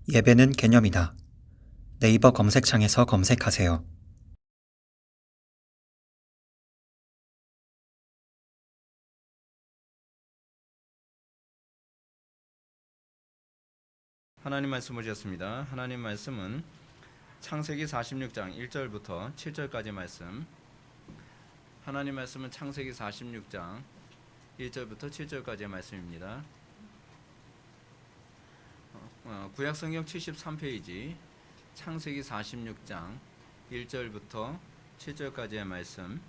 예배는 개념이다. 네이버 검색창에서 검색하세요. 하나님 말씀 보셨습니다. 하나님 말씀은 창세기 46장 1절부터 7절까지 말씀. 하나님 말씀은 창세기 46장 1절부터 7절까지의 말씀입니다. 구약성경 73페이지 창세기 46장 1절부터 7절까지의 말씀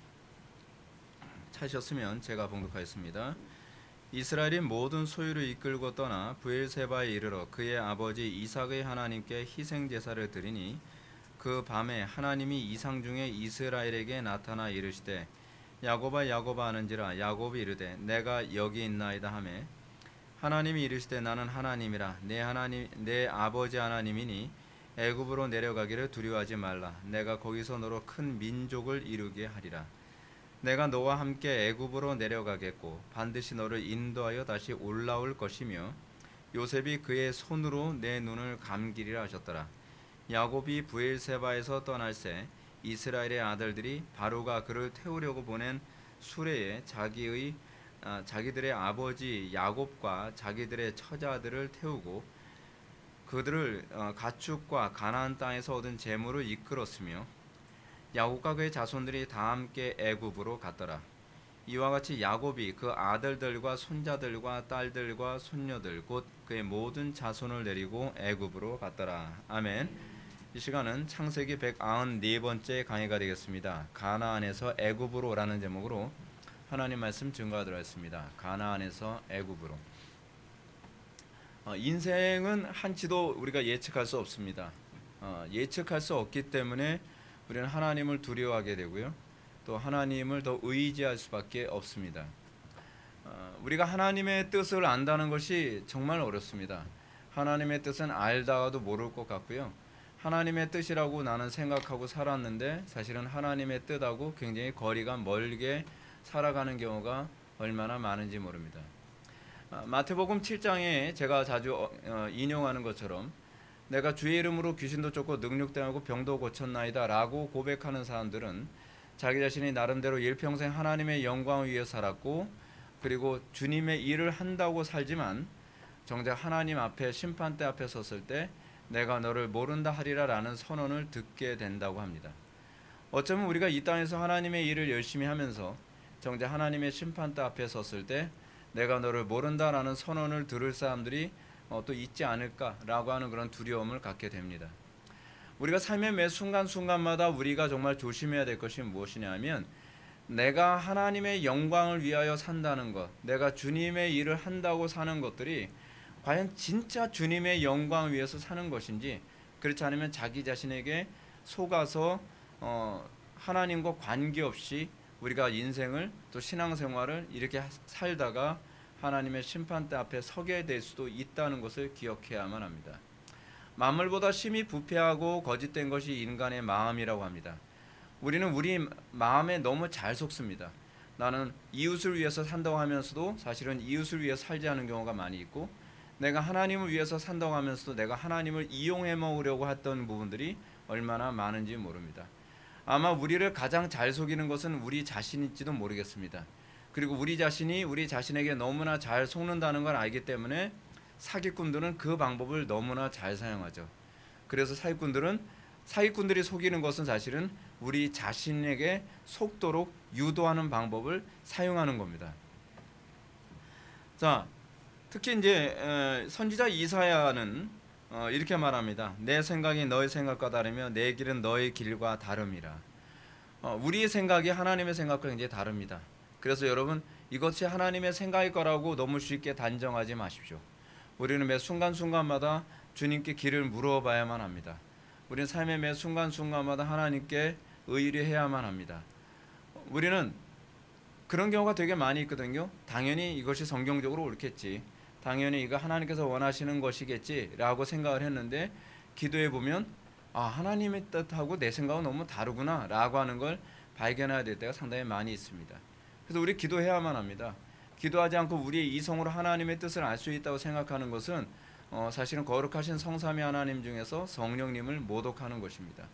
찾으셨으면 제가 봉독하겠습니다. 이스라엘이 모든 소유를 이끌고 떠나 브엘세바에 이르러 그의 아버지 이삭의 하나님께 희생 제사를 드리니 그 밤에 하나님이 이상 중에 이스라엘에게 나타나 이르시되 야곱아 야곱아 하는지라 야곱이 이르되 내가 여기 있나이다 하매 하나님이 이르시되 나는 하나님이라 내 하나님 내 아버지 하나님이니 애굽으로 내려가기를 두려워하지 말라 내가 거기서 너로 큰 민족을 이루게 하리라 내가 너와 함께 애굽으로 내려가겠고 반드시 너를 인도하여 다시 올라올 것이며 요셉이 그의 손으로 내 눈을 감기리라 하셨더라. 야곱이 브엘세바에서 떠날새 이스라엘의 아들들이 바로가 그를 태우려고 보낸 수레에 자기들의 아버지 야곱과 자기들의 처자들을 태우고 그들을 가축과 가나안 땅에서 얻은 재물을 이끌었으며 야곱과 그의 자손들이 다 함께 애굽으로 갔더라. 이와 같이 야곱이 그 아들들과 손자들과 딸들과 손녀들 곧 그의 모든 자손을 데리고 애굽으로 갔더라. 아멘. 이 시간은 창세기 194번째 강의가 되겠습니다. 가나안에서 애굽으로라는 제목으로 하나님 말씀 증거하도록 하겠습니다. 가나안에서 애굽으로. 인생은 한치도 우리가 예측할 수 없습니다. 예측할 수 없기 때문에 우리는 하나님을 두려워하게 되고요. 또 하나님을 더 의지할 수밖에 없습니다. 우리가 하나님의 뜻을 안다는 것이 정말 어렵습니다. 하나님의 뜻은 알다가도 모를 것 같고요. 하나님의 뜻이라고 나는 생각하고 살았는데 사실은 하나님의 뜻하고 굉장히 거리가 멀게 살아가는 경우가 얼마나 많은지 모릅니다. 마태복음 7장에 제가 자주 인용하는 것처럼 내가 주의 이름으로 귀신도 쫓고 능력당하고 병도 고쳤나이다 라고 고백하는 사람들은 자기 자신이 나름대로 일평생 하나님의 영광을 위해 살았고 그리고 주님의 일을 한다고 살지만 정작 하나님 앞에 심판대 앞에 섰을 때 내가 너를 모른다 하리라 라는 선언을 듣게 된다고 합니다. 어쩌면 우리가 이 땅에서 하나님의 일을 열심히 하면서 정작 하나님의 심판대 앞에 섰을 때 내가 너를 모른다 라는 선언을 들을 사람들이 또 있지 않을까라고 하는 그런 두려움을 갖게 됩니다. 우리가 삶의 매 순간순간마다 우리가 정말 조심해야 될 것이 무엇이냐 하면 내가 하나님의 영광을 위하여 산다는 것, 내가 주님의 일을 한다고 사는 것들이 과연 진짜 주님의 영광을 위해서 사는 것인지 그렇지 않으면 자기 자신에게 속아서 하나님과 관계없이 우리가 인생을 또 신앙생활을 이렇게 살다가 하나님의 심판대 앞에 서게 될 수도 있다는 것을 기억해야만 합니다. 만물보다 심히 부패하고 거짓된 것이 인간의 마음이라고 합니다. 우리는 우리 마음에 너무 잘 속습니다. 나는 이웃을 위해서 산다고 하면서도 사실은 이웃을 위해 살지 않은 경우가 많이 있고 내가 하나님을 위해서 산다고 하면서도 내가 하나님을 이용해 먹으려고 했던 부분들이 얼마나 많은지 모릅니다. 아마 우리를 가장 잘 속이는 것은 우리 자신일지도 모르겠습니다. 그리고 우리 자신이 우리 자신에게 너무나 잘 속는다는 걸 알기 때문에 사기꾼들은 그 방법을 너무나 잘 사용하죠. 그래서 사기꾼들이 속이는 것은 사실은 우리 자신에게 속도록 유도하는 방법을 사용하는 겁니다. 자, 특히 이제 선지자 이사야는 이렇게 말합니다. 내 생각이 너의 생각과 다르며 내 길은 너의 길과 다름이라. 우리의 생각이 하나님의 생각과 굉장히 다릅니다. 그래서 여러분 이것이 하나님의 생각일 거라고 너무 쉽게 단정하지 마십시오. 우리는 매 순간순간마다 주님께 길을 물어봐야만 합니다. 우리는 삶의 매 순간순간마다 하나님께 의뢰해야만 합니다. 우리는 그런 경우가 되게 많이 있거든요. 당연히 이것이 성경적으로 옳겠지. 당연히 이거 하나님께서 원하시는 것이겠지 라고 생각을 했는데 기도해 보면 하나님의 뜻하고 내 생각은 너무 다르구나 라고 하는 걸 발견해야 될 때가 상당히 많이 있습니다. 그래서 우리 기도해야만 합니다. 기도하지 않고 우리의 이성으로 하나님의 뜻을 알 수 있다고 생각하는 것은 사실은 거룩하신 성삼위 하나님 중에서 성령님을 모독하는 것입니다.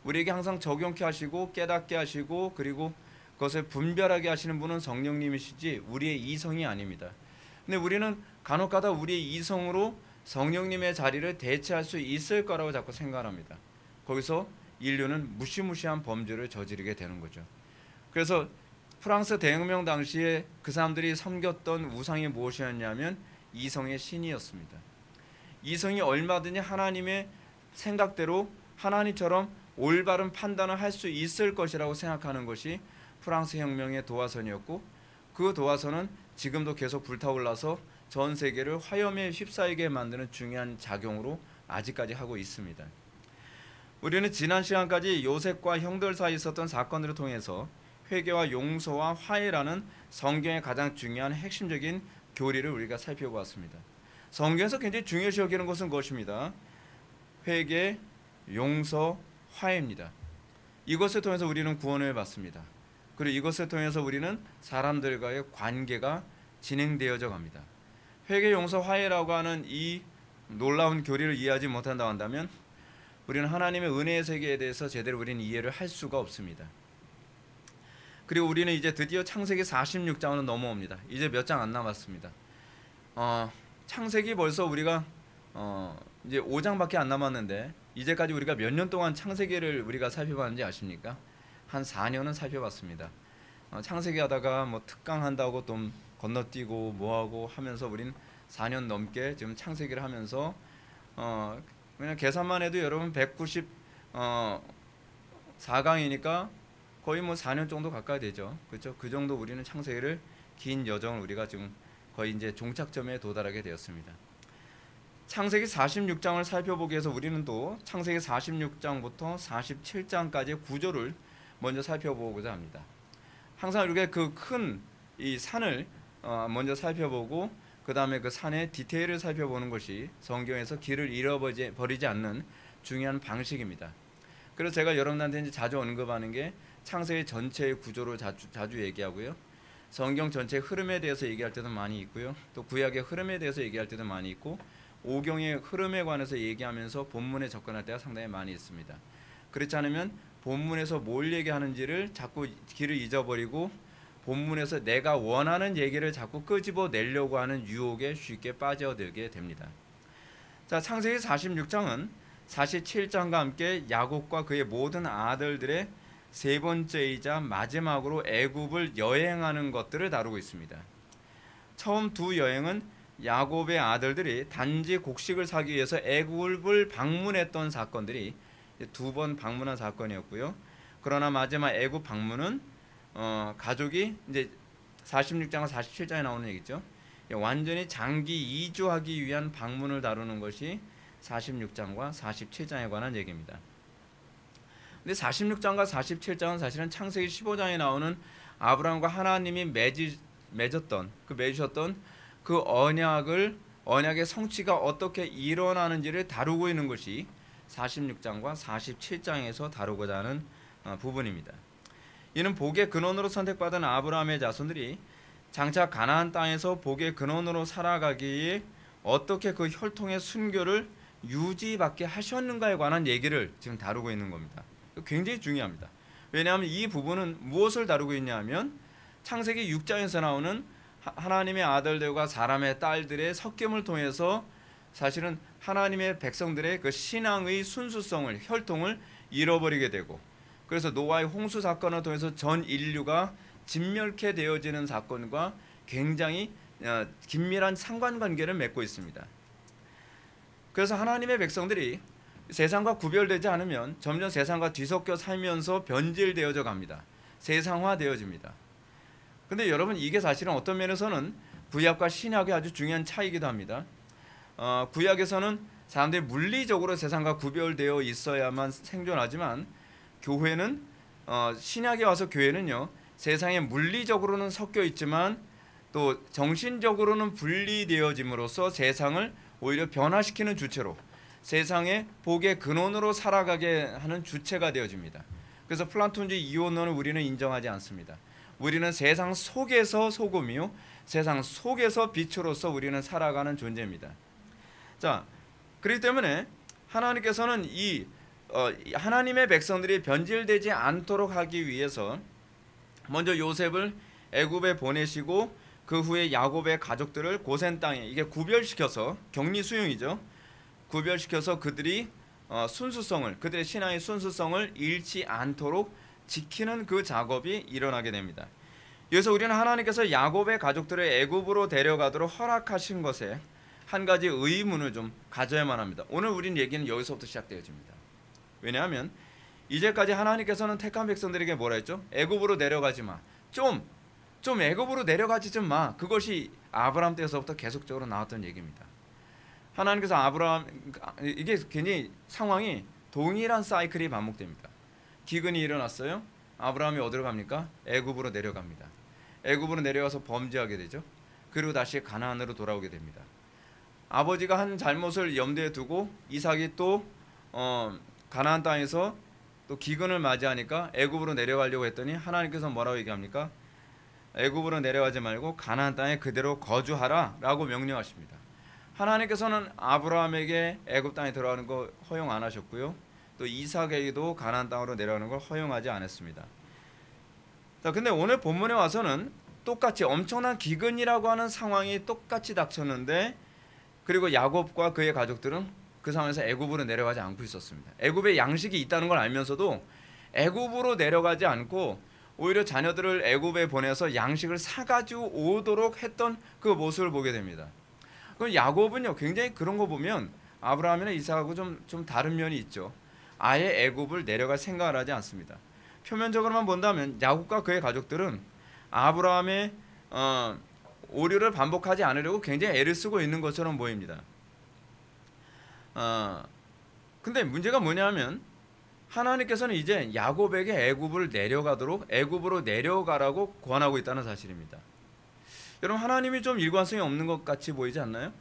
우리에게 항상 적용케 하시고 깨닫게 하시고 그리고 그것을 분별하게 하시는 분은 성령님이시지 우리의 이성이 아닙니다. 근데 우리는 간혹가다 우리의 이성으로 성령님의 자리를 대체할 수 있을 거라고 자꾸 생각합니다. 거기서 인류는 무시무시한 범죄를 저지르게 되는 거죠. 그래서 프랑스 대혁명 당시에 그 사람들이 섬겼던 우상이 무엇이었냐면 이성의 신이었습니다. 이성이 얼마든지 하나님의 생각대로 하나님처럼 올바른 판단을 할 수 있을 것이라고 생각하는 것이 프랑스 혁명의 도화선이었고, 그 도화선은 지금도 계속 불타올라서 전 세계를 화염에 휩싸이게 만드는 중요한 작용으로 아직까지 하고 있습니다. 우리는 지난 시간까지 요셉과 형들 사이에 있었던 사건들을 통해서 회개와 용서와 화해라는 성경의 가장 중요한 핵심적인 교리를 우리가 살펴보았습니다. 성경에서 굉장히 중요시 여기는 것은 무엇입니다? 회개, 용서, 화해입니다. 이것을 통해서 우리는 구원을 받습니다. 그리고 이것을 통해서 우리는 사람들과의 관계가 진행되어져 갑니다. 회개, 용서, 화해라고 하는 이 놀라운 교리를 이해하지 못한다고 한다면 우리는 하나님의 은혜의 세계에 대해서 제대로 우리는 이해를 할 수가 없습니다. 그리고 우리는 이제 드디어 창세기 46장으로 넘어옵니다. 이제 몇 장 안 남았습니다. 창세기 벌써 우리가 이제 5장밖에 안 남았는데 이제까지 우리가 몇 년 동안 창세기를 우리가 살펴봤는지 아십니까? 한 4년은 살펴봤습니다. 창세기 하다가 뭐 특강한다고 좀 건너뛰고 뭐하고 하면서 우리는 4년 넘게 지금 창세기를 하면서 그냥 계산만 해도 여러분 194강이니까 거의 뭐 4년 정도 가까이 되죠. 그렇죠? 그 정도 우리는 창세기를 긴 여정을 우리가 지금 거의 이제 종착점에 도달하게 되었습니다. 창세기 46장을 살펴보기 위해서 우리는 또 창세기 46장부터 47장까지의 구조를 먼저 살펴보고자 합니다. 항상 이렇게 그 큰 이 산을 먼저 살펴보고 그 다음에 그 산의 디테일을 살펴보는 것이 성경에서 길을 잃어버리지 않는 중요한 방식입니다. 그래서 제가 여러분한테 이제 자주 언급하는 게 창세기 전체의 구조를 자주 얘기하고요. 성경 전체의 흐름에 대해서 얘기할 때도 많이 있고요. 또 구약의 흐름에 대해서 얘기할 때도 많이 있고 오경의 흐름에 관해서 얘기하면서 본문에 접근할 때가 상당히 많이 있습니다. 그렇지 않으면 본문에서 뭘 얘기하는지를 자꾸 길을 잊어버리고 본문에서 내가 원하는 얘기를 자꾸 끄집어내려고 하는 유혹에 쉽게 빠져들게 됩니다. 자, 창세기 46장은 47장과 함께 야곱과 그의 모든 아들들의 세 번째이자 마지막으로 애굽을 여행하는 것들을 다루고 있습니다. 처음 두 여행은 야곱의 아들들이 단지 곡식을 사기 위해서 애굽을 방문했던 사건들이 두 번 방문한 사건이었고요. 그러나 마지막 애굽 방문은 가족이 이제 46장과 47장에 나오는 얘기죠. 완전히 장기 이주하기 위한 방문을 다루는 것이 46장과 47장에 관한 얘기입니다. 근데 46장과 47장은 사실은 창세기 15장에 나오는 아브라함과 하나님이 맺으셨던 그 언약의 성취가 어떻게 일어나는지를 다루고 있는 것이 46장과 47장에서 다루고자 하는 부분입니다. 이는 복의 근원으로 선택받은 아브라함의 자손들이 장차 가나안 땅에서 복의 근원으로 살아가기에 어떻게 그 혈통의 순교를 유지받게 하셨는가에 관한 얘기를 지금 다루고 있는 겁니다. 굉장히 중요합니다. 왜냐하면 이 부분은 무엇을 다루고 있냐면 창세기 6장에서 나오는 하나님의 아들들과 사람의 딸들의 섞임을 통해서 사실은 하나님의 백성들의 그 신앙의 순수성을 혈통을 잃어버리게 되고 그래서 노아의 홍수 사건을 통해서 전 인류가 진멸케 되어지는 사건과 굉장히 긴밀한 상관관계를 맺고 있습니다. 그래서 하나님의 백성들이 세상과 구별되지 않으면 점점 세상과 뒤섞여 살면서 변질되어져 갑니다. 세상화되어집니다. 근데 여러분 이게 사실은 어떤 면에서는 구약과 신약의 아주 중요한 차이기도 합니다. 구약에서는 사람들이 물리적으로 세상과 구별되어 있어야만 생존하지만 교회는 신약에 와서 교회는요 세상에 물리적으로는 섞여 있지만 또 정신적으로는 분리되어짐으로써 세상을 오히려 변화시키는 주체로 세상의 복의 근원으로 살아가게 하는 주체가 되어집니다. 그래서 플라톤주의 이원론을 우리는 인정하지 않습니다. 우리는 세상 속에서 소금이요 세상 속에서 빛으로서 우리는 살아가는 존재입니다. 자, 그렇기 때문에 하나님께서는 하나님의 백성들이 변질되지 않도록 하기 위해서 먼저 요셉을 애굽에 보내시고 그 후에 야곱의 가족들을 고센 땅에 이게 구별시켜서 격리 수용이죠. 구별시켜서 그들이 그들의 신앙의 순수성을 잃지 않도록 지키는 그 작업이 일어나게 됩니다. 여기서 우리는 하나님께서 야곱의 가족들을 애굽으로 데려가도록 허락하신 것에 한 가지 의문을 좀 가져야만 합니다. 오늘 우린 얘기는 여기서부터 시작되어집니다. 왜냐하면 이제까지 하나님께서는 택한 백성들에게 뭐라 했죠? 애굽으로 내려가지 마. 좀 애굽으로 내려가지 좀 마. 그것이 아브라함 때에서부터 계속적으로 나왔던 얘기입니다. 하나님께서 이게 굉장히 상황이 동일한 사이클이 반복됩니다. 기근이 일어났어요. 아브라함이 어디로 갑니까? 애굽으로 내려갑니다. 애굽으로 내려가서 범죄하게 되죠. 그리고 다시 가나안으로 돌아오게 됩니다. 아버지가 한 잘못을 염두에 두고 이삭이 또 가나안 땅에서 또 기근을 맞이하니까 애굽으로 내려가려고 했더니 하나님께서 뭐라고 얘기합니까? 애굽으로 내려가지 말고 가나안 땅에 그대로 거주하라라고 명령하십니다. 하나님께서는 아브라함에게 애굽 땅에 들어가는 거 허용 안 하셨고요. 또 이삭에게도 가나안 땅으로 내려가는 걸 허용하지 않았습니다. 자, 근데 오늘 본문에 와서는 똑같이 엄청난 기근이라고 하는 상황이 똑같이 닥쳤는데 그리고 야곱과 그의 가족들은 그 상황에서 애굽으로 내려가지 않고 있었습니다. 애굽에 양식이 있다는 걸 알면서도 애굽으로 내려가지 않고 오히려 자녀들을 애굽에 보내서 양식을 사가지고 오도록 했던 그 모습을 보게 됩니다. 그럼 야곱은요 굉장히 그런 거 보면 아브라함이나 이삭하고 좀 다른 면이 있죠. 아예 애굽을 내려갈 생각을 하지 않습니다. 표면적으로만 본다면 야곱과 그의 가족들은 아브라함의 오류를 반복하지 않으려고 굉장히 애를 쓰고 있는 것처럼 보입니다. 근데 문제가 뭐냐면 하나님께서는 이제 야곱에게 애굽으로 내려가라고 권하고 있다는 사실입니다. 여러분 하나님이 좀 일관성이 없는 것 같이 보이지 않나요?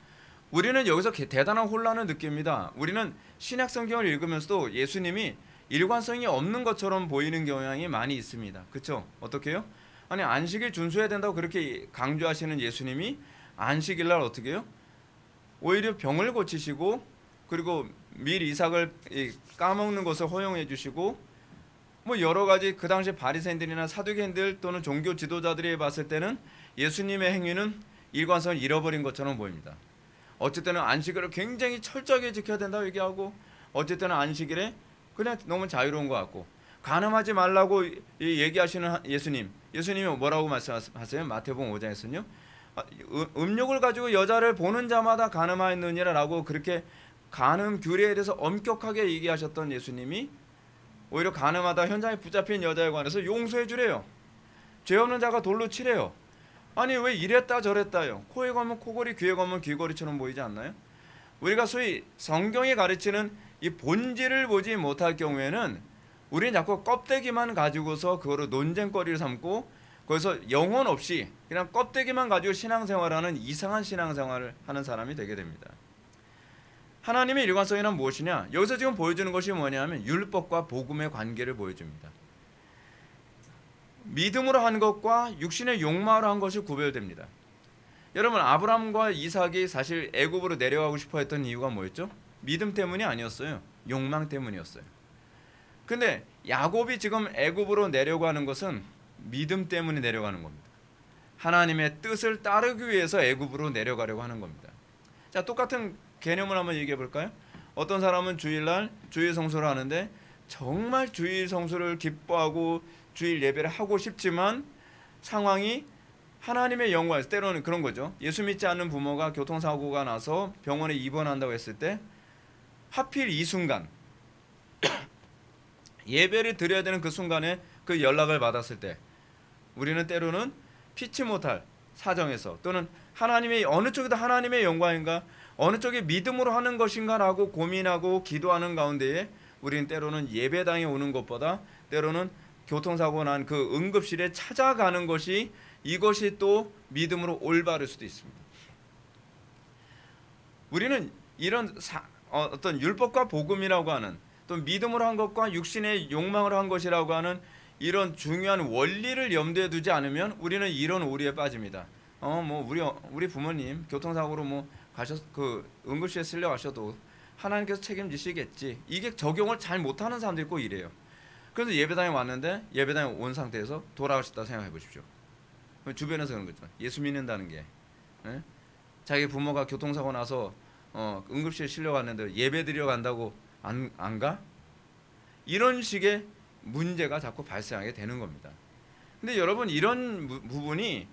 우리는 여기서 대단한 혼란을 느낍니다. 우리는 신약 성경을 읽으면서도 예수님이 일관성이 없는 것처럼 보이는 경향이 많이 있습니다. 그렇죠? 어떻게요? 아니 안식일 준수해야 된다고 그렇게 강조하시는 예수님이 안식일 날 어떻게 해요? 오히려 병을 고치시고 그리고 밀 이삭을 까먹는 것을 허용해 주시고 뭐 여러 가지 그 당시 바리새인들이나 사두개인들 또는 종교 지도자들이 봤을 때는 예수님의 행위는 일관성을 잃어버린 것처럼 보입니다. 어쨌든 안식일을 굉장히 철저하게 지켜야 된다고 얘기하고 어쨌든 안식일에 그냥 너무 자유로운 것 같고 간음하지 말라고 얘기하시는 예수님이 뭐라고 말씀하세요? 마태복음 5장에서는요. 음욕을 가지고 여자를 보는 자마다 간음하였느니라라고 그렇게 간음 규례에 대해서 엄격하게 얘기하셨던 예수님이 오히려 간음하다 현장에 붙잡힌 여자에 관해서 용서해 주래요. 죄 없는 자가 돌로 치래요. 아니 왜 이랬다 저랬다요. 코에 걸면 코걸이 귀에 걸면 귀걸이처럼 보이지 않나요? 우리가 소위 성경이 가르치는 이 본질을 보지 못할 경우에는 우리는 자꾸 껍데기만 가지고서 그거를 논쟁거리를 삼고 거기서 영혼 없이 그냥 껍데기만 가지고 신앙생활하는 이상한 신앙생활을 하는 사람이 되게 됩니다. 하나님의 일관성이란 무엇이냐? 여기서 지금 보여주는 것이 뭐냐면 율법과 복음의 관계를 보여줍니다. 믿음으로 한 것과 육신의 욕망으로 한 것이 구별됩니다. 여러분 아브라함과 이삭이 사실 애굽으로 내려가고 싶어 했던 이유가 뭐였죠? 믿음 때문이 아니었어요. 욕망 때문이었어요. 근데 야곱이 지금 애굽으로 내려가는 것은 믿음 때문에 내려가는 겁니다. 하나님의 뜻을 따르기 위해서 애굽으로 내려가려고 하는 겁니다. 자, 똑같은 개념을 한번 얘기해 볼까요? 어떤 사람은 주일날 주일 성수를 하는데 정말 주일 성수를 기뻐하고 주일 예배를 하고 싶지만 상황이 하나님의 영광에서 때로는 그런 거죠. 예수 믿지 않는 부모가 교통사고가 나서 병원에 입원한다고 했을 때 하필 이 순간 예배를 드려야 되는 그 순간에 그 연락을 받았을 때 우리는 때로는 피치 못할 사정에서 또는 하나님의 어느 쪽이 더 하나님의 영광인가 어느 쪽이 믿음으로 하는 것인가라고 고민하고 기도하는 가운데에 우리는 때로는 예배당에 오는 것보다 때로는 교통사고 난 그 응급실에 찾아가는 것이 이것이 또 믿음으로 올바를 수도 있습니다. 우리는 이런 어떤 율법과 복음이라고 하는 또 믿음으로 한 것과 육신의 욕망으로 한 것이라고 하는 이런 중요한 원리를 염두에 두지 않으면 우리는 이런 오류에 빠집니다. 뭐 우리 부모님 교통사고로 뭐 그 응급실에 실려 가셔도 하나님께서 책임지시겠지. 이게 적용을 잘 못하는 사람들이 꼭 이래요. 그래서 예배당에 왔는데 예배당에 온 상태에서 돌아가셨다 생각해 보십시오. 주변에서 그런 거죠. 예수 믿는다는 게 자기 부모가 교통사고 나서 응급실에 실려갔는데 예배 드리러 간다고 안 가? 이런 식의 문제가 자꾸 발생하게 되는 겁니다. 근데 여러분 이런 부분이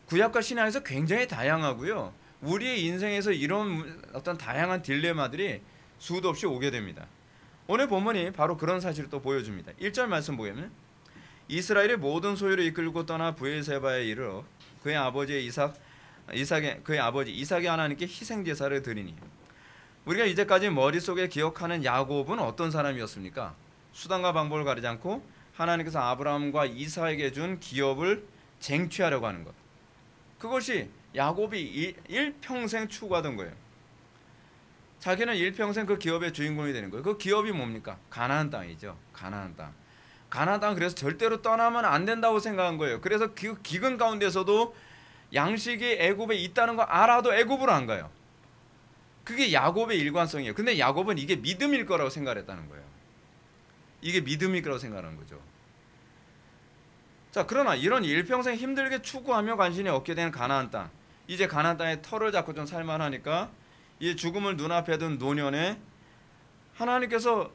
구약과 신약에서 굉장히 다양하고요. 우리의 인생에서 이런 어떤 다양한 딜레마들이 수도 없이 오게 됩니다. 오늘 본문이 바로 그런 사실을 또 보여줍니다. 1절 말씀 보면 이스라엘의 모든 소유를 이끌고 떠나 브엘세바에 이르러 그의 아버지 이삭의 하나님께 희생 제사를 드리니 우리가 이제까지 머릿속에 기억하는 야곱은 어떤 사람이었습니까? 수단과 방법을 가리지 않고 하나님께서 아브라함과 이삭에게 준 기업을 쟁취하려고 하는 것. 그것이 야곱이 일평생 추구하던 거예요. 자기는 일평생 그 기업의 주인공이 되는 거예요. 그 기업이 뭡니까? 가나안 땅이죠. 가나안 땅. 가나안 땅 그래서 절대로 떠나면 안 된다고 생각한 거예요. 그래서 그 기근 가운데서도 양식이 애굽에 있다는 거 알아도 애굽으로 안 가요. 그게 야곱의 일관성이에요. 근데 야곱은 이게 믿음일 거라고 생각했다는 거예요. 이게 믿음일 거라고 생각하는 거죠. 자, 그러나 이런 일평생 힘들게 추구하며 간신히 얻게 된 가나안 땅, 이제 가나안 땅에 터를 잡고 좀 살만하니까 이 죽음을 눈앞에 둔 노년에 하나님께서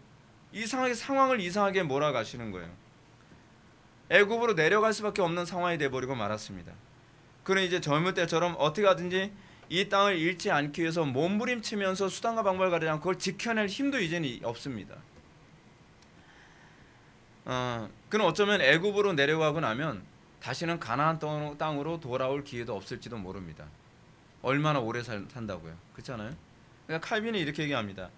이상하게 상황을 이상하게 몰아가시는 거예요. 애굽으로 내려갈 수밖에 없는 상황이 돼버리고 말았습니다. 그는 이제 젊을 때처럼 어떻게 하든지 이 땅을 잃지 않기 위해서 몸부림치면서 수단과 방법을 가리지 않고 그걸 지켜낼 힘도 이제는 없습니다. 그는 어쩌면 애굽으로 내려가고 나면 다시는 가나안 땅으로 돌아올 기회도 없을지도 모릅니다. 얼마나 오래 산다고요. 그렇잖아요. 그러니까 칼빈이 이렇게 얘기합니다.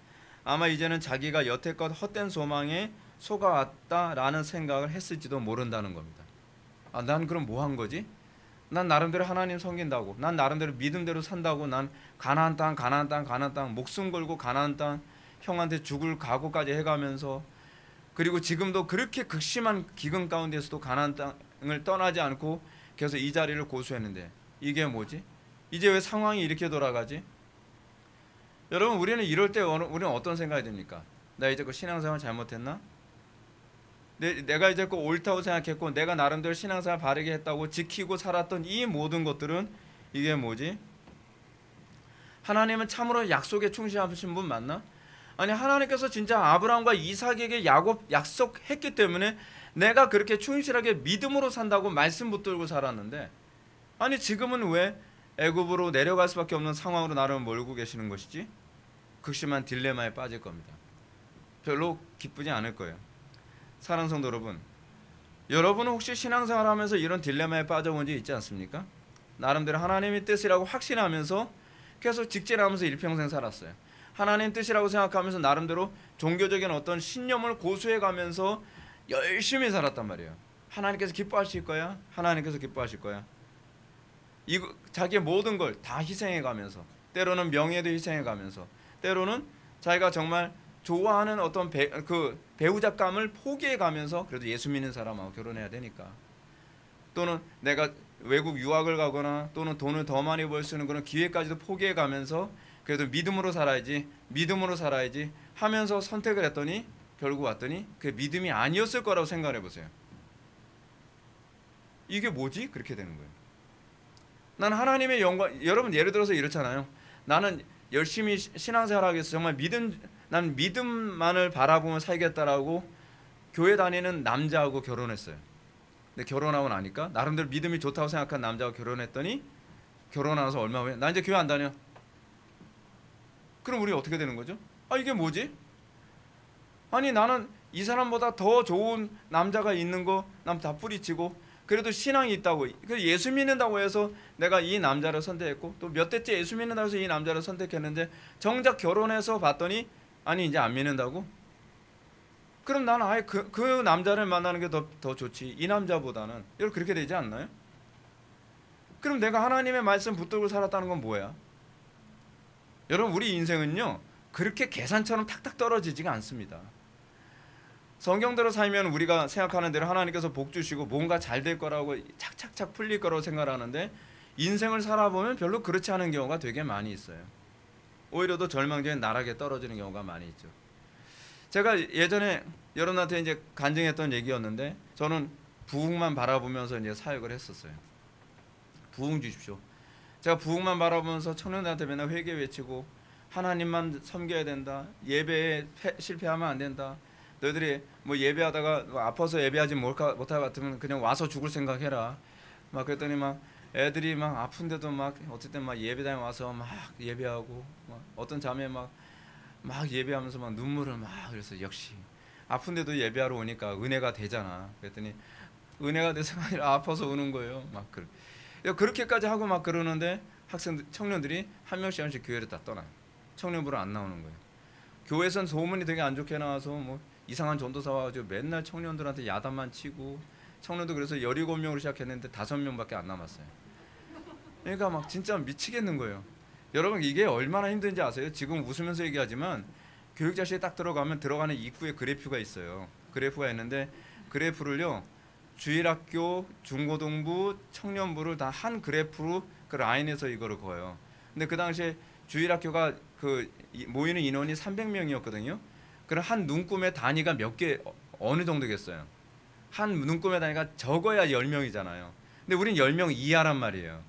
아마 이제는 자기가 여태껏 헛된 소망에 속아왔다라는 생각을 했을지도 모른다는 겁니다. 난 그럼 뭐 한 거지? 난 나름대로 하나님 섬긴다고, 난 나름대로 믿음대로 산다고, 난 가나안 땅 목숨 걸고 가나안 땅 형한테 죽을 각오까지 해가면서, 그리고 지금도 그렇게 극심한 기근 가운데서도 가나안 땅을 떠나지 않고 계속 이 자리를 고수했는데 이게 뭐지? 이제 왜 상황이 이렇게 돌아가지? 여러분, 우리는 이럴 때 우리는 어떤 생각이 듭니까? 나 이제 그 신앙생활 잘못했나? 내가 이제 그 옳다고 생각했고 내가 나름대로 신앙생활 바르게 했다고 지키고 살았던 이 모든 것들은 이게 뭐지? 하나님은 참으로 약속에 충실하신 분 맞나? 아니, 하나님께서 진짜 아브라함과 이삭에게 약속했기 때문에 내가 그렇게 충실하게 믿음으로 산다고 말씀 붙들고 살았는데, 아니 지금은 왜 애굽으로 내려갈 수밖에 없는 상황으로 나를 몰고 계시는 것이지? 극심한 딜레마에 빠질 겁니다. 별로 기쁘지 않을 거예요. 사랑하는 성도 여러분, 여러분은 혹시 신앙생활하면서 이런 딜레마에 빠져본 적 있지 않습니까? 나름대로 하나님의 뜻이라고 확신하면서 계속 직진하면서 일평생 살았어요. 하나님 뜻이라고 생각하면서 나름대로 종교적인 어떤 신념을 고수해가면서 열심히 살았단 말이에요. 하나님께서 기뻐하실 거야. 하나님께서 기뻐하실 거야. 자기의 모든 걸 다 희생해가면서, 때로는 명예도 희생해가면서, 때로는 자기가 정말 좋아하는 어떤 배우자감을 포기해가면서 그래도 예수 믿는 사람하고 결혼해야 되니까, 또는 내가 외국 유학을 가거나 또는 돈을 더 많이 벌 수 있는 그런 기회까지도 포기해가면서 그래도 믿음으로 살아야지 하면서 선택을 했더니 결국 왔더니 그 믿음이 아니었을 거라고 생각해 보세요. 이게 뭐지? 그렇게 되는 거예요. 난 하나님의 영광, 여러분 예를 들어서 이렇잖아요. 나는 열심히 신앙생활하기 위해서 정말 난 믿음만을 바라보며 살겠다라고 교회 다니는 남자하고 결혼했어요. 근데 결혼하고 나니까 나름대로 믿음이 좋다고 생각한 남자하고 결혼했더니 결혼하면서 얼마 후에 나 이제 교회 안 다녀. 그럼 우리 어떻게 되는 거죠? 이게 뭐지? 아니, 나는 이 사람보다 더 좋은 남자가 있는 거 난 다 뿌리치고 그래도 신앙이 있다고, 예수 믿는다고 해서 내가 이 남자를 선택했고 또 몇 대째 예수 믿는다고 해서 이 남자를 선택했는데 정작 결혼해서 봤더니 아니 이제 안 믿는다고? 그럼 나는 아예 그 남자를 만나는 게 더 좋지, 이 남자보다는. 여러분 그렇게 되지 않나요? 그럼 내가 하나님의 말씀 붙들고 살았다는 건 뭐야? 여러분, 우리 인생은요 그렇게 계산처럼 탁탁 떨어지지가 않습니다. 성경대로 살면 우리가 생각하는 대로 하나님께서 복 주시고 뭔가 잘 될 거라고 착착착 풀릴 거라고 생각하는데, 인생을 살아보면 별로 그렇지 않은 경우가 되게 많이 있어요. 오히려 더 절망적인 나락에 떨어지는 경우가 많이 있죠. 제가 예전에 여러분한테 이제 간증했던 얘기였는데, 저는 부흥만 바라보면서 이제 사역을 했었어요. 부흥 주십시오. 제가 부흥만 바라보면서 청년들한테 맨날 회개 외치고, 하나님만 섬겨야 된다. 예배에 실패하면 안 된다. 너희들이 뭐 예배하다가 뭐 아파서 예배하지 못할 것 같으면 그냥 와서 죽을 생각해라. 막 그랬더니 막 애들이 막 아픈데도 막 어쨌든 막 예배당에 와서 막 예배하고, 막 어떤 자매 막 예배하면서 막 눈물을 막, 그래서 역시 아픈데도 예배하러 오니까 은혜가 되잖아. 그랬더니 은혜가 돼서 아니라 아파서 우는 거예요. 막 그렇게까지 하고 막 그러는데, 청년들이 한 명씩 한 명씩 교회를 다 떠나요. 청년부로 안 나오는 거예요. 교회에선 소문이 되게 안 좋게 나와서 뭐 이상한 전도사 와가지고 맨날 청년들한테 야단만 치고, 청년도 그래서 17명으로 시작했는데 5명밖에 안 남았어요. 그러니까 막 진짜 미치겠는 거예요. 여러분, 이게 얼마나 힘든지 아세요? 지금 웃으면서 얘기하지만 교육자실에 딱 들어가면 들어가는 입구에 그래프가 있어요. 그래프가 있는데, 그래프를요, 주일학교, 중고등부, 청년부를 다 한 그래프로 그 라인에서 이거를 그어요. 근데 그 당시에 주일학교가 그 모이는 인원이 300명이었거든요. 그럼 한 눈금의 단위가 몇 개, 어느 정도겠어요? 한 눈금의 단위가 적어야 10명이잖아요. 근데 우린 10명 이하란 말이에요.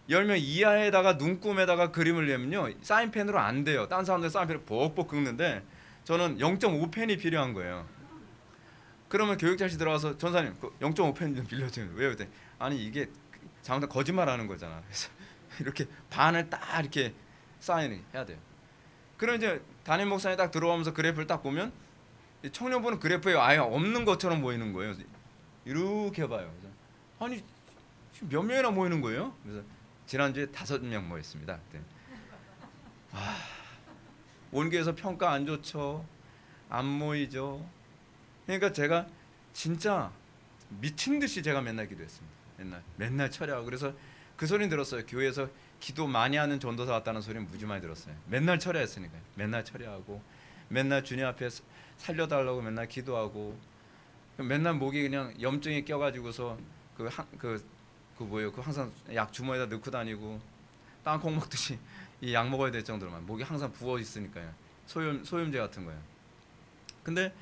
10명 이하에다가 눈금에다가 그림을 내면요, 사인펜으로 안 돼요. 딴 사람들 사인펜을 벅벅 긁는데 저는 0.5펜이 필요한 거예요. 그러면 교육자실 들어가서, 전사님 그 0.5펜 좀 빌려주면, 왜요? 그랬더니 아니 이게 잘못하면 거짓말하는 거잖아. 그래서 이렇게 반을 딱 이렇게 사인을 해야 돼요. 그럼 이제 담임 목사님 딱 들어오면서 그래프를 딱 보면 청년부는 그래프에 아예 없는 것처럼 보이는 거예요. 이렇게 봐요. 그래서 아니 지금 몇 명이나 모이는 거예요? 그래서 지난주에 5명 모였습니다. 원교에서 평가 안 좋죠. 안 모이죠. 그러니까 제가 진짜 미친 듯이 제가 맨날 기도했습니다. 맨날 철야하고. 그래서 그 소리 들었어요. 교회에서 기도 많이 하는 전도사 왔다는 소리는 무지 많이 들었어요. 맨날 철야했으니까요. 맨날 철야하고, 맨날 주님 앞에 살려달라고 맨날 기도하고, 맨날 목이 그냥 염증이 껴가지고서 뭐예요? 그 항상 약 주머니에다 넣고 다니고, 땅콩 먹듯이 이 약 먹어야 될 정도로만 목이 항상 부어 있으니까요. 소염제 같은 거예요. 근데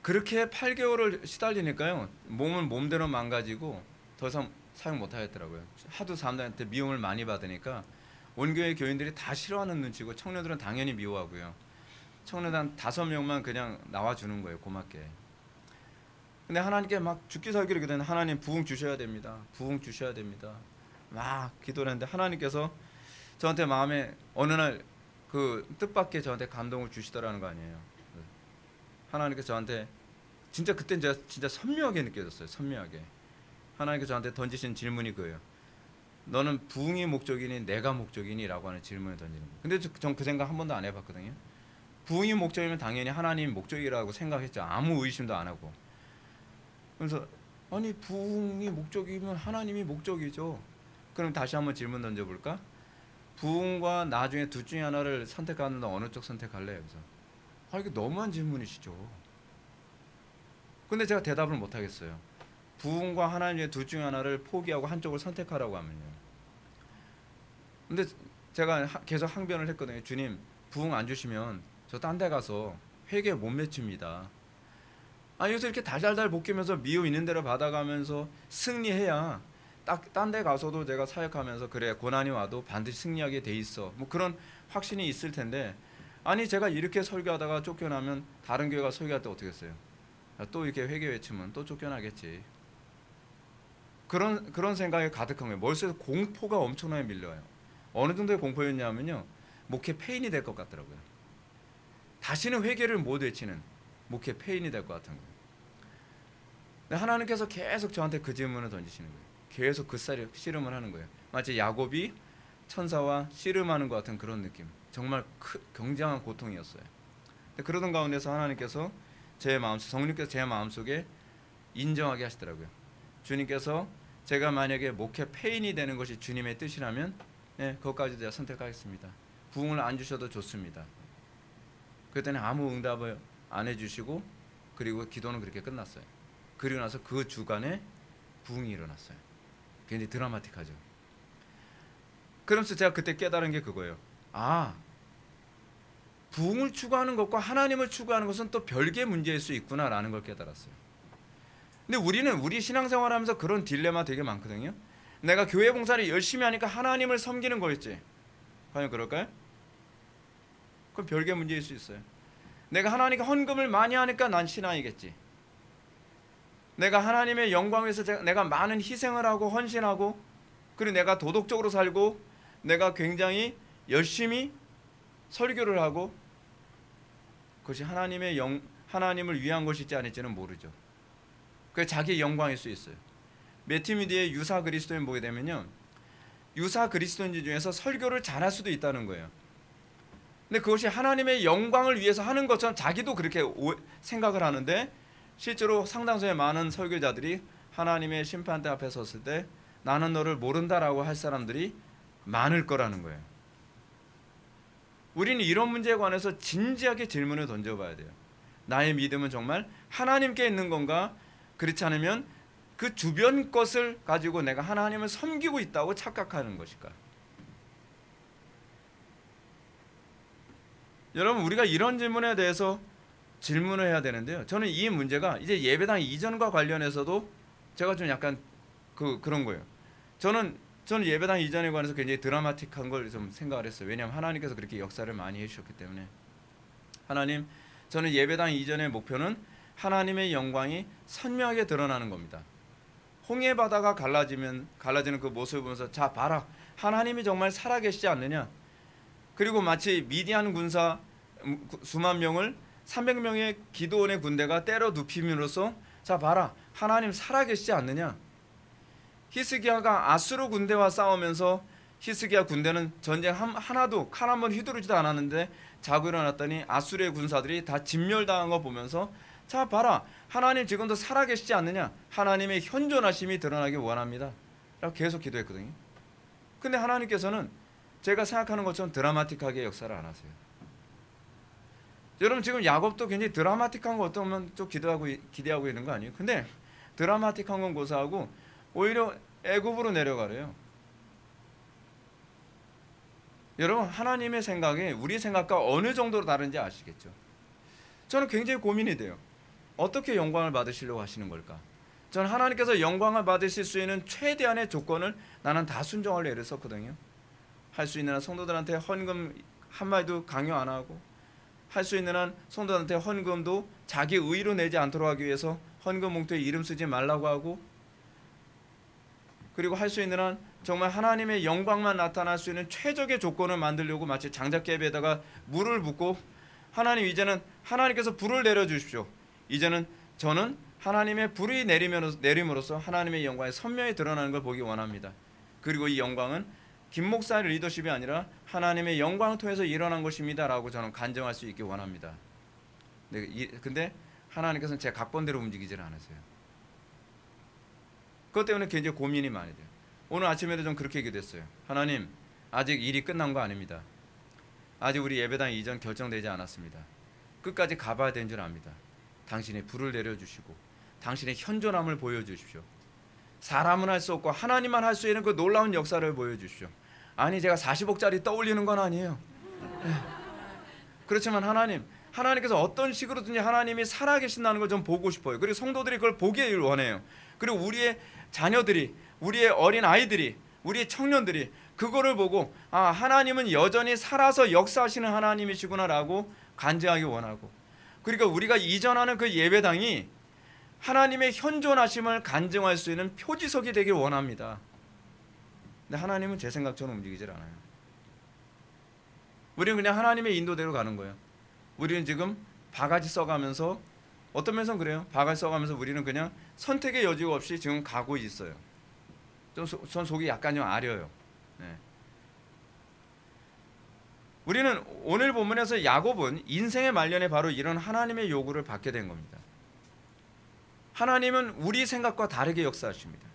그렇게 8개월을 시달리니까요, 몸은 몸대로 망가지고 더 이상 사용 못 하겠더라고요. 하도 사람들한테 미움을 많이 받으니까 온교회 교인들이 다 싫어하는 눈치고, 청년들은 당연히 미워하고요. 청년 한 5명만 그냥 나와주는 거예요, 고맙게. 근데 하나님께 막 죽기 살기로 기도했는데, 하나님 부흥 주셔야 됩니다. 부흥 주셔야 됩니다. 막 기도를 했는데, 하나님께서 저한테 마음에 어느 날 그 뜻밖의 저한테 감동을 주시더라는 거 아니에요. 하나님께서 저한테 진짜, 그땐 제가 진짜 선명하게 느껴졌어요. 선명하게 하나님께서 저한테 던지신 질문이 그예요. 너는 부흥이 목적이니 내가 목적이니? 라고 하는 질문을 던지는 거예요. 근데 전 그 생각 한 번도 안 해봤거든요. 부흥이 목적이면 당연히 하나님이 목적이라고 생각했죠. 아무 의심도 안 하고. 그래서 아니 부흥이 목적이면 하나님이 목적이죠. 그럼 다시 한번 질문 던져볼까? 부흥과 나중에 둘 중에 하나를 선택하는데 어느 쪽 선택할래요? 그래서 이게 너무한 질문이시죠. 근데 제가 대답을 못 하겠어요. 부흥과 하나님 중에 둘 중에 하나를 포기하고 한쪽을 선택하라고 하면요. 근데 제가 계속 항변을 했거든요. 주님, 부흥 안 주시면 저 딴 데 가서 회개 못 맺힙니다. 아니, 요새 이렇게 달달달 볶이면서 미움 있는 대로 받아가면서 승리해야 딱 딴 데 가서도 제가 사역하면서, 그래 고난이 와도 반드시 승리하게 돼 있어, 뭐 그런 확신이 있을 텐데, 아니 제가 이렇게 설교하다가 쫓겨나면 다른 교회가 설교할 때 어떻게 했어요? 또 이렇게 회개 외치면 또 쫓겨나겠지. 그런 생각이 가득한 거예요. 머릿속에서 공포가 엄청나게 밀려요. 어느 정도의 공포였냐면요, 목회 폐인이 될 것 같더라고요. 다시는 회개를 못 외치는 목회 폐인이 될 것 같은 거예요. 근데 하나님께서 계속 저한테 그 질문을 던지시는 거예요. 계속 그 씨름을 하는 거예요. 마치 야곱이 천사와 씨름하는 것 같은 그런 느낌. 정말 굉장한 고통이었어요. 근데 그러던 가운데서 하나님께서 성령께서 제 마음속에 인정하게 하시더라고요. 주님께서 제가 만약에 목회 폐인이 되는 것이 주님의 뜻이라면, 네, 그것까지 제가 선택하겠습니다. 부흥을 안 주셔도 좋습니다. 그랬더니 아무 응답을 안 해주시고, 그리고 기도는 그렇게 끝났어요. 그리고 나서 그 주간에 부흥이 일어났어요. 굉장히 드라마틱하죠. 그러면서 제가 그때 깨달은 게 그거예요. 아, 부흥을 추구하는 것과 하나님을 추구하는 것은 또 별개의 문제일 수 있구나라는 걸 깨달았어요. 근데 우리는 우리 신앙생활하면서 그런 딜레마 되게 많거든요. 내가 교회 봉사를 열심히 하니까 하나님을 섬기는 거였지. 과연 그럴까요? 그건 별개의 문제일 수 있어요. 내가 하나님께 헌금을 많이 하니까 난 신앙이겠지. 내가 하나님의 영광 위해서 내가 많은 희생을 하고 헌신하고, 그리고 내가 도덕적으로 살고, 내가 굉장히 열심히 설교를 하고, 그것이 하나님을 위한 것일지 아닐지는 모르죠. 그게 자기의 영광일 수 있어요. 매튜 미디의 유사 그리스도인 보게 되면요, 유사 그리스도인들 중에서 설교를 잘할 수도 있다는 거예요. 근데 그것이 하나님의 영광을 위해서 하는 것처럼 자기도 그렇게 생각을 하는데, 실제로 상당수의 많은 설교자들이 하나님의 심판대 앞에 섰을 때 나는 너를 모른다라고 할 사람들이 많을 거라는 거예요. 우리는 이런 문제에 관해서 진지하게 질문을 던져봐야 돼요. 나의 믿음은 정말 하나님께 있는 건가? 그렇지 않으면 그 주변 것을 가지고 내가 하나님을 섬기고 있다고 착각하는 것일까? 여러분, 우리가 이런 질문에 대해서 질문을 해야 되는데요. 저는 이 문제가 이제 예배당 이전과 관련해서도 제가 좀 약간 그런 거예요. 저는 예배당 이전에 관해서 굉장히 드라마틱한 걸 좀 생각을 했어요. 왜냐하면 하나님께서 그렇게 역사를 많이 해주셨기 때문에. 하나님, 저는 예배당 이전의 목표는 하나님의 영광이 선명하게 드러나는 겁니다. 홍해 바다가 갈라지는 그 모습을 보면서, 자 봐라, 하나님이 정말 살아계시지 않느냐. 그리고 마치 미디안 군사 수만 명을 300명의 기드온의 군대가 때려 눕힘으로써, 자 봐라, 하나님 살아계시지 않느냐. 히스기야가 아수르 군대와 싸우면서 히스기야 군대는 전쟁 하나도 칼 한 번 휘두르지도 않았는데 자고 일어났더니 아수르의 군사들이 다 진멸당한 거 보면서, 자 봐라, 하나님 지금도 살아계시지 않느냐. 하나님의 현존하심이 드러나기 원합니다 라고 계속 기도했거든요. 근데 하나님께서는 제가 생각하는 것처럼 드라마틱하게 역사를 안 하세요. 여러분, 지금 야곱도 굉장히 드라마틱한 거 어떤 보면 좀 기대하고 있는 거 아니에요? 근데 드라마틱한 건 고사하고 오히려 애굽으로 내려가래요. 여러분, 하나님의 생각이 우리 생각과 어느 정도로 다른지 아시겠죠? 저는 굉장히 고민이 돼요. 어떻게 영광을 받으시려고 하시는 걸까? 저는 하나님께서 영광을 받으실 수 있는 최대한의 조건을 나는 다 순종하려 애를 썼거든요. 할 수 있는 한 성도들한테 헌금 한마디도 강요 안 하고, 할 수 있는 한 성도들한테 헌금도 자기 의로 내지 않도록 하기 위해서 헌금 봉투에 이름 쓰지 말라고 하고, 그리고 할 수 있는 한 정말 하나님의 영광만 나타날 수 있는 최적의 조건을 만들려고 마치 장작개비에다가 물을 붓고, 하나님, 이제는 하나님께서 불을 내려주십시오. 이제는 저는 하나님의 불이 내림으로써 하나님의 영광이 선명히 드러나는 걸 보기 원합니다. 그리고 이 영광은 김 목사의 리더십이 아니라 하나님의 영광을 통해서 일어난 것입니다 라고 저는 간증할 수 있기 원합니다. 근데 하나님께서는 제 각본대로 움직이질 않으세요. 그것 때문에 굉장히 고민이 많이 돼요. 오늘 아침에도 좀 그렇게 얘기했어요. 하나님, 아직 일이 끝난 거 아닙니다. 아직 우리 예배당 이전 결정되지 않았습니다. 끝까지 가봐야 되는 줄 압니다. 당신의 불을 내려주시고 당신의 현존함을 보여주십시오. 사람은 할 수 없고 하나님만 할 수 있는 그 놀라운 역사를 보여주십시오. 아니, 제가 40억짜리 떠올리는 건 아니에요. 그렇지만 하나님께서 어떤 식으로든지 하나님이 살아계신다는 걸 좀 보고 싶어요. 그리고 성도들이 그걸 보기를 원해요. 그리고 우리의 자녀들이, 우리의 어린 아이들이, 우리의 청년들이 그거를 보고, 아, 하나님은 여전히 살아서 역사하시는 하나님이시구나라고 간증하기 원하고, 그러니까 우리가 이전하는 그 예배당이 하나님의 현존하심을 간증할 수 있는 표지석이 되길 원합니다. 근데 하나님은 제 생각처럼 움직이질 않아요. 우리는 그냥 하나님의 인도대로 가는 거예요. 우리는 지금 바가지 써가면서, 어떤 면에서는 그래요. 바가지 써가면서 우리는 그냥 선택의 여지가 없이 지금 가고 있어요. 전 속이 약간 좀 아려요. 네. 우리는 오늘 본문에서 야곱은 인생의 말년에 바로 이런 하나님의 요구를 받게 된 겁니다. 하나님은 우리 생각과 다르게 역사하십니다.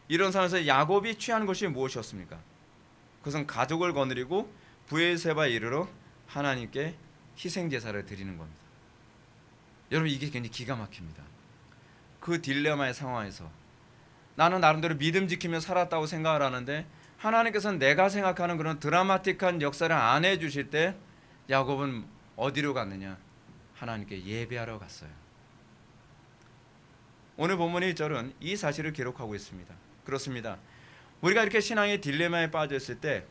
이런 상황에서 야곱이 취한 것이 무엇이었습니까? 그것은 가족을 거느리고 브에르세바에 이르러 하나님께 희생제사를 드리는 겁니다. 여러분, 이게 굉장히 기가 막힙니다. 그 딜레마의 상황에서 나는 나름대로 믿음 지키며 살았다고 생각을 하는데 하나님께서는 내가 생각하는 그런 드라마틱한 역사를 안 해주실 때 야곱은 어디로 갔느냐? 하나님께 예배하러 갔어요. 오늘 본문의 1절은 이 사실을 기록하고 있습니다. 그렇습니다. 우리가 이렇게 신앙의 딜레마에 빠졌을 때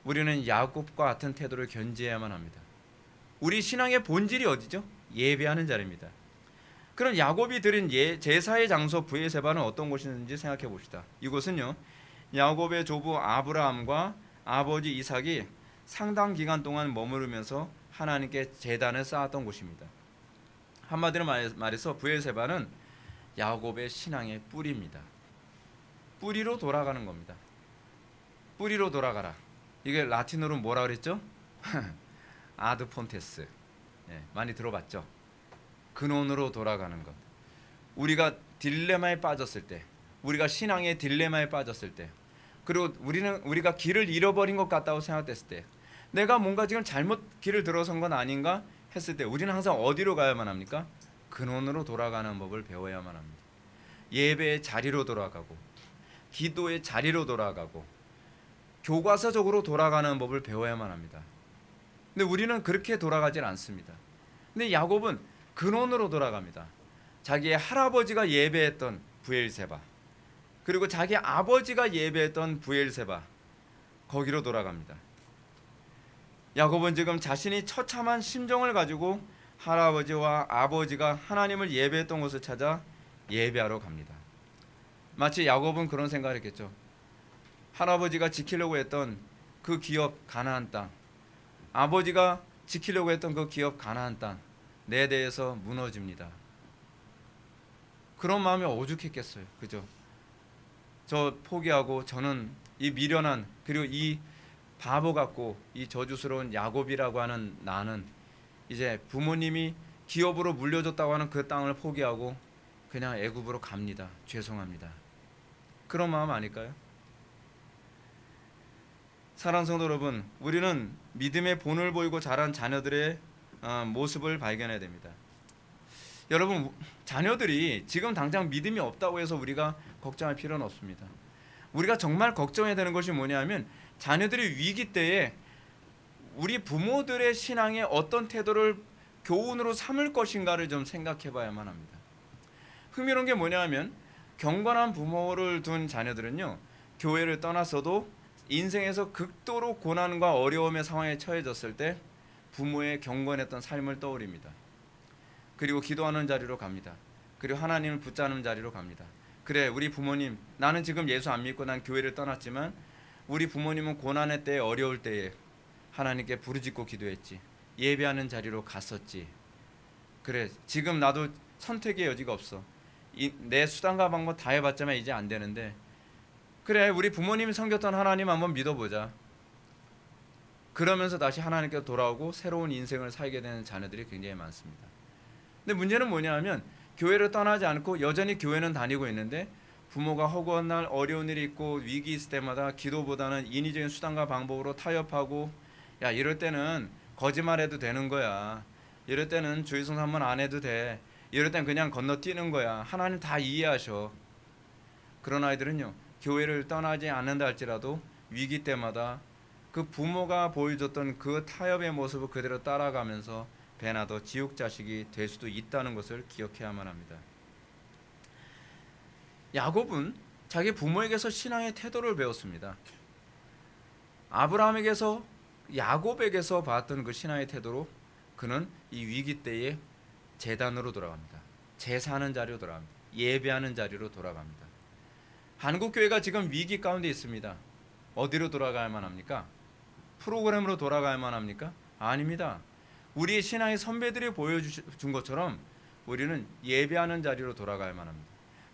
우리는 야곱과 같은 태도를 견지해야만 합니다. 우리 신앙의 본질이 어디죠? 예배하는 자리입니다. 그럼 야곱이 드린 제사의 장소 브에세바는 어떤 곳이었는지 생각해 봅시다. 이곳은요, 야곱의 조부 아브라함과 아버지 이삭이 상당 기간 동안 머무르면서 하나님께 제단을 쌓았던 곳입니다. 한마디로 말해서 브에세바는 야곱의 신앙의 뿌리입니다. 뿌리로 돌아가는 겁니다. 뿌리로 돌아가라. 이게 라틴어로 뭐라 그랬죠? 아드 폰테스. 많이 들어봤죠? 근원으로 돌아가는 것. 우리가 딜레마에 빠졌을 때, 우리가 신앙의 딜레마에 빠졌을 때, 그리고 우리가 길을 잃어버린 것 같다고 생각됐을 때, 내가 뭔가 지금 잘못 길을 들어선 건 아닌가 했을 때 우리는 항상 어디로 가야만 합니까? 근원으로 돌아가는 법을 배워야만 합니다. 예배의 자리로 돌아가고 기도의 자리로 돌아가고 교과서적으로 돌아가는 법을 배워야만 합니다. 근데 우리는 그렇게 돌아가질 않습니다. 근데 야곱은 근원으로 돌아갑니다. 자기의 할아버지가 예배했던 브엘세바, 그리고 자기 아버지가 예배했던 브엘세바, 거기로 돌아갑니다. 야곱은 지금 자신이 처참한 심정을 가지고 할아버지와 아버지가 하나님을 예배했던 곳을 찾아 예배하러 갑니다. 마치 야곱은 그런 생각을 했겠죠. 할아버지가 지키려고 했던 그 기업 가나안 땅, 아버지가 지키려고 했던 그 기업 가나안 땅, 내 대해서 무너집니다. 그런 마음이 오죽했겠어요. 그죠? 저 포기하고 저는 이 미련한, 그리고 이 바보 같고 이 저주스러운 야곱이라고 하는 나는 이제 부모님이 기업으로 물려줬다고 하는 그 땅을 포기하고 그냥 애굽으로 갑니다. 죄송합니다. 그런 마음 아닐까요? 사랑하는 성도 여러분, 우리는 믿음의 본을 보이고 자란 자녀들의 모습을 발견해야 됩니다. 여러분, 자녀들이 지금 당장 믿음이 없다고 해서 우리가 걱정할 필요는 없습니다. 우리가 정말 걱정해야 되는 것이 뭐냐면 자녀들이 위기 때에 우리 부모들의 신앙에 어떤 태도를 교훈으로 삼을 것인가를 좀 생각해 봐야만 합니다. 흥미로운 게 뭐냐면 경건한 부모를 둔 자녀들은요, 교회를 떠났어도 인생에서 극도로 고난과 어려움의 상황에 처해졌을 때 부모의 경건했던 삶을 떠올립니다. 그리고 기도하는 자리로 갑니다. 그리고 하나님을 붙잡는 자리로 갑니다. 그래, 우리 부모님, 나는 지금 예수 안 믿고 난 교회를 떠났지만 우리 부모님은 고난의 때에, 어려울 때에 하나님께 부르짖고 기도했지. 예배하는 자리로 갔었지. 그래, 지금 나도 선택의 여지가 없어. 내 수단과 방법 다 해봤지만 이제 안 되는데, 그래, 우리 부모님이 섬겼던 하나님 한번 믿어보자. 그러면서 다시 하나님께 돌아오고 새로운 인생을 살게 되는 자녀들이 굉장히 많습니다. 근데 문제는 뭐냐 하면 교회를 떠나지 않고 여전히 교회는 다니고 있는데 부모가 허구한 날, 어려운 일이 있고 위기 있을 때마다 기도보다는 인위적인 수단과 방법으로 타협하고, 야, 이럴 때는 거짓말해도 되는 거야. 이럴 때는 주의성 한번 안 해도 돼. 이럴 땐 그냥 건너뛰는 거야. 하나님 다 이해하셔. 그런 아이들은요, 교회를 떠나지 않는다 할지라도 위기 때마다 그 부모가 보여줬던 그 타협의 모습을 그대로 따라가면서 배나더 지옥 자식이 될 수도 있다는 것을 기억해야만 합니다. 야곱은 자기 부모에게서 신앙의 태도를 배웠습니다. 아브라함에게서, 야곱에게서 봤던 그 신앙의 태도로 그는 이 위기 때에 제단으로 돌아갑니다. 제사하는 자리로 돌아갑니다. 예배하는 자리로 돌아갑니다. 한국교회가 지금 위기 가운데 있습니다. 어디로 돌아가야만 합니까? 프로그램으로 돌아가야만 합니까? 아닙니다. 우리의 신앙의 선배들이 보여준 것처럼 우리는 예배하는 자리로 돌아가야만 합니다.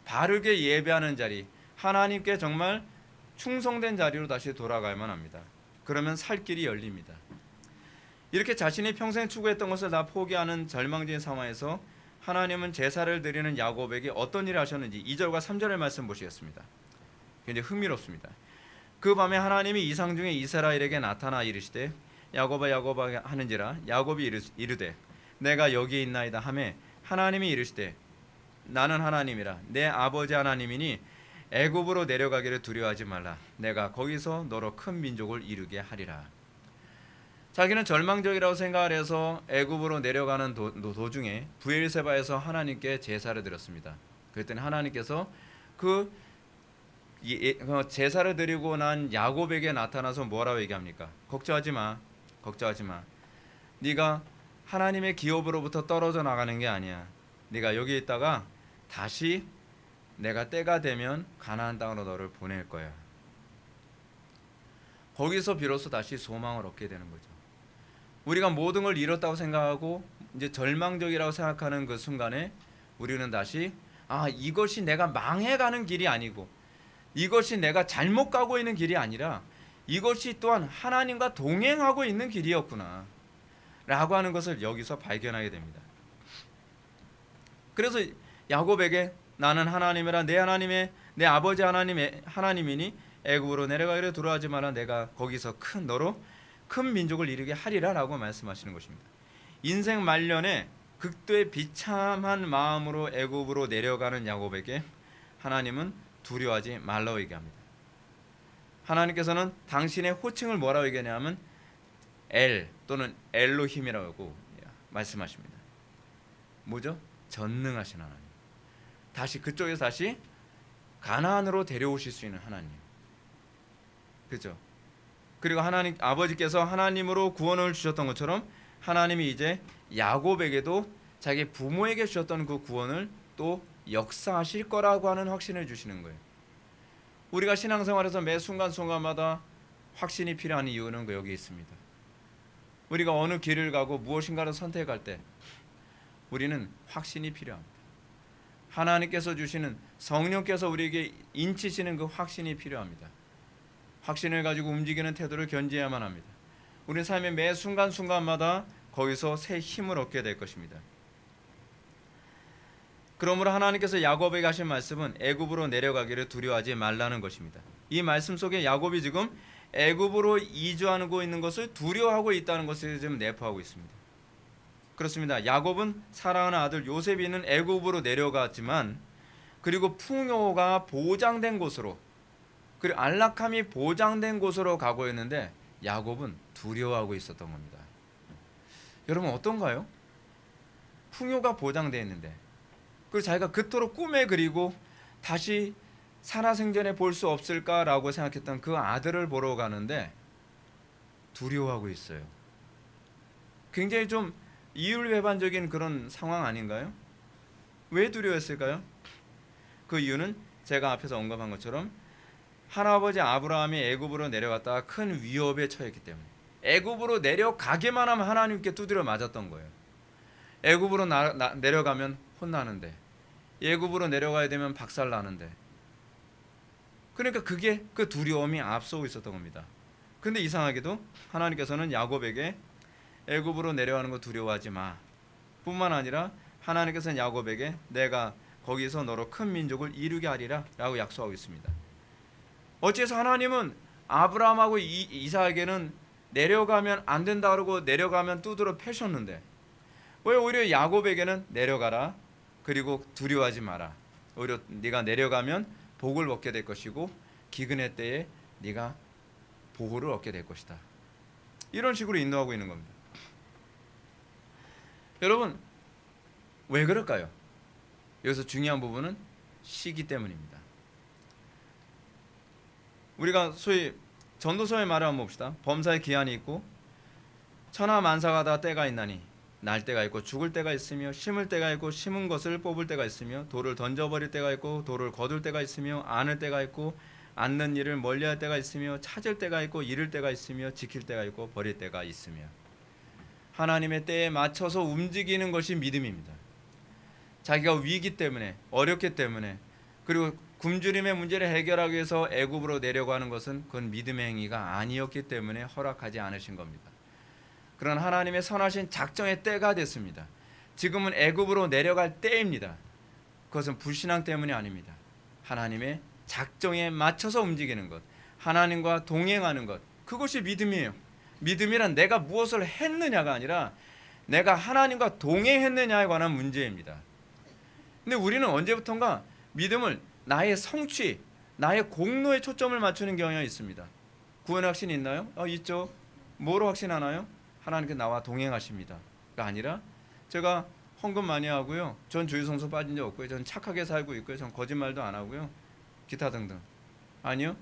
바르게 예배하는 자리, 하나님께 정말 충성된 자리로 다시 돌아가야만 합니다. 그러면 살 길이 열립니다. 이렇게 자신이 평생 추구했던 것을 다 포기하는 절망적인 상황에서 하나님은 제사를 드리는 야곱에게 어떤 일을 하셨는지 2절과 3절의 말씀 보시겠습니다. 굉장히 흥미롭습니다. 그 밤에 하나님이 이상 중에 이스라엘에게 나타나 이르시되 야곱아 야곱아 하는지라 야곱이 이르되 내가 여기 있나이다 하매 하나님이 이르시되 나는 하나님이라 내 아버지 하나님이니 애굽으로 내려가기를 두려워하지 말라. 내가 거기서 너로 큰 민족을 이루게 하리라. 자기는 절망적이라고 생각을 해서 애굽으로 내려가는 도중에 브엘세바에서 하나님께 제사를 드렸습니다. 그랬더니 하나님께서 그 제사를 드리고 난 야곱에게 나타나서 뭐라고 얘기합니까? 걱정하지 마. 걱정하지 마. 네가 하나님의 기업으로부터 떨어져 나가는 게 아니야. 네가 여기 있다가 다시 내가 때가 되면 가나안 땅으로 너를 보낼 거야. 거기서 비로소 다시 소망을 얻게 되는 거죠. 우리가 모든 걸 잃었다고 생각하고 이제 절망적이라고 생각하는 그 순간에 우리는 다시 이것이 내가 망해가는 길이 아니고 이것이 내가 잘못 가고 있는 길이 아니라 이것이 또한 하나님과 동행하고 있는 길이었구나 라고 하는 것을 여기서 발견하게 됩니다. 그래서 야곱에게 나는 하나님이라 내 아버지 하나님의 하나님이니 애굽으로 내려가기를 두려워하지 마라. 내가 거기서 너로 큰 민족을 이루게 하리라 라고 말씀하시는 것입니다. 인생 말년에 극도의 비참한 마음으로 애굽으로 내려가는 야곱에게 하나님은 두려워하지 말라고 얘기합니다. 하나님께서는 당신의 호칭을 뭐라고 얘기하냐면 엘 또는 엘로힘이라고 말씀하십니다. 뭐죠? 전능하신 하나님. 다시 그쪽에서 다시 가나안으로 데려오실 수 있는 하나님. 그죠? 그리고 하나님 아버지께서 하나님으로 구원을 주셨던 것처럼 하나님이 이제 야곱에게도 자기 부모에게 주셨던 그 구원을 또 역사하실 거라고 하는 확신을 주시는 거예요. 우리가 신앙생활에서 매 순간순간마다 확신이 필요한 이유는 여기 있습니다. 우리가 어느 길을 가고 무엇인가를 선택할 때 우리는 확신이 필요합니다. 하나님께서 주시는 성령께서 우리에게 인치시는 그 확신이 필요합니다. 확신을 가지고 움직이는 태도를 견지해야만 합니다. 우리 삶의 매 순간순간마다 거기서 새 힘을 얻게 될 것입니다. 그러므로 하나님께서 야곱에게 하신 말씀은 애굽으로 내려가기를 두려워하지 말라는 것입니다. 이 말씀 속에 야곱이 지금 애굽으로 이주하고 있는 것을 두려워하고 있다는 것을 지금 내포하고 있습니다. 그렇습니다. 야곱은 사랑하는 아들 요셉이는 애굽으로 내려갔지만 그리고 풍요가 보장된 곳으로 그리고 안락함이 보장된 곳으로 가고 있는데 야곱은 두려워하고 있었던 겁니다. 여러분 어떤가요? 풍요가 보장되어 있는데 그리고 자기가 그토록 꿈에 그리고 다시 살아생전에 볼 수 없을까라고 생각했던 그 아들을 보러 가는데 두려워하고 있어요. 굉장히 좀 이율배반적인 그런 상황 아닌가요? 왜 두려워했을까요? 그 이유는 제가 앞에서 언급한 것처럼 할아버지 아브라함이 애굽으로 내려갔다가 큰 위협에 처했기 때문에 애굽으로 내려가기만 하면 하나님께 두드려 맞았던 거예요. 애굽으로 내려가면 혼나는데 애굽으로 내려가야 되면 박살나는데 그러니까 그게 그 두려움이 앞서고 있었던 겁니다. 근데 이상하게도 하나님께서는 야곱에게 애굽으로 내려가는 거 두려워하지 마 뿐만 아니라 하나님께서는 야곱에게 내가 거기서 너로 큰 민족을 이루게 하리라 라고 약속하고 있습니다. 어째서 하나님은 아브라함하고 이삭에게는 내려가면 안 된다 그러고 내려가면 두드러 패셨는데 왜 오히려 야곱에게는 내려가라 그리고 두려워하지 마라 오히려 네가 내려가면 복을 얻게 될 것이고 기근의 때에 네가 보호를 얻게 될 것이다 이런 식으로 인도하고 있는 겁니다. 여러분 왜 그럴까요? 여기서 중요한 부분은 시기 때문입니다. 우리가 소위 전도서의 말을 한번 봅시다. 범사의 기한이 있고 천하만사가 다 때가 있나니 날 때가 있고 죽을 때가 있으며 심을 때가 있고 심은 것을 뽑을 때가 있으며 돌을 던져버릴 때가 있고 돌을 거둘 때가 있으며 안을 때가 있고 앉는 일을 멀리할 때가 있으며 찾을 때가 있고 잃을 때가 있으며 지킬 때가 있고 버릴 때가 있으며 하나님의 때에 맞춰서 움직이는 것이 믿음입니다. 자기가 위기 때문에 어렵기 때문에 그리고 굶주림의 문제를 해결하기 위해서 애굽으로 내려가는 것은 그건 믿음의 행위가 아니었기 때문에 허락하지 않으신 겁니다. 그런 하나님의 선하신 작정의 때가 됐습니다. 지금은 애굽으로 내려갈 때입니다. 그것은 불신앙 때문이 아닙니다. 하나님의 작정에 맞춰서 움직이는 것, 하나님과 동행하는 것, 그것이 믿음이에요. 믿음이란 내가 무엇을 했느냐가 아니라 내가 하나님과 동행했느냐에 관한 문제입니다. 근데 우리는 언제부턴가 믿음을 나의 성취, 나의 공로에 초점을 맞추는 경향이 있습니다. 구원의 확신이 있나요? 있죠. 뭐로 확신하나요? 하나님께 나와 동행하십니다. 가 아니라 제가 헌금 많이 하고요. 전 주유성소 빠진 적 없고요. 전 착하게 살고 있고요. 전 거짓말도 안 하고요. 기타 등등. 아니요.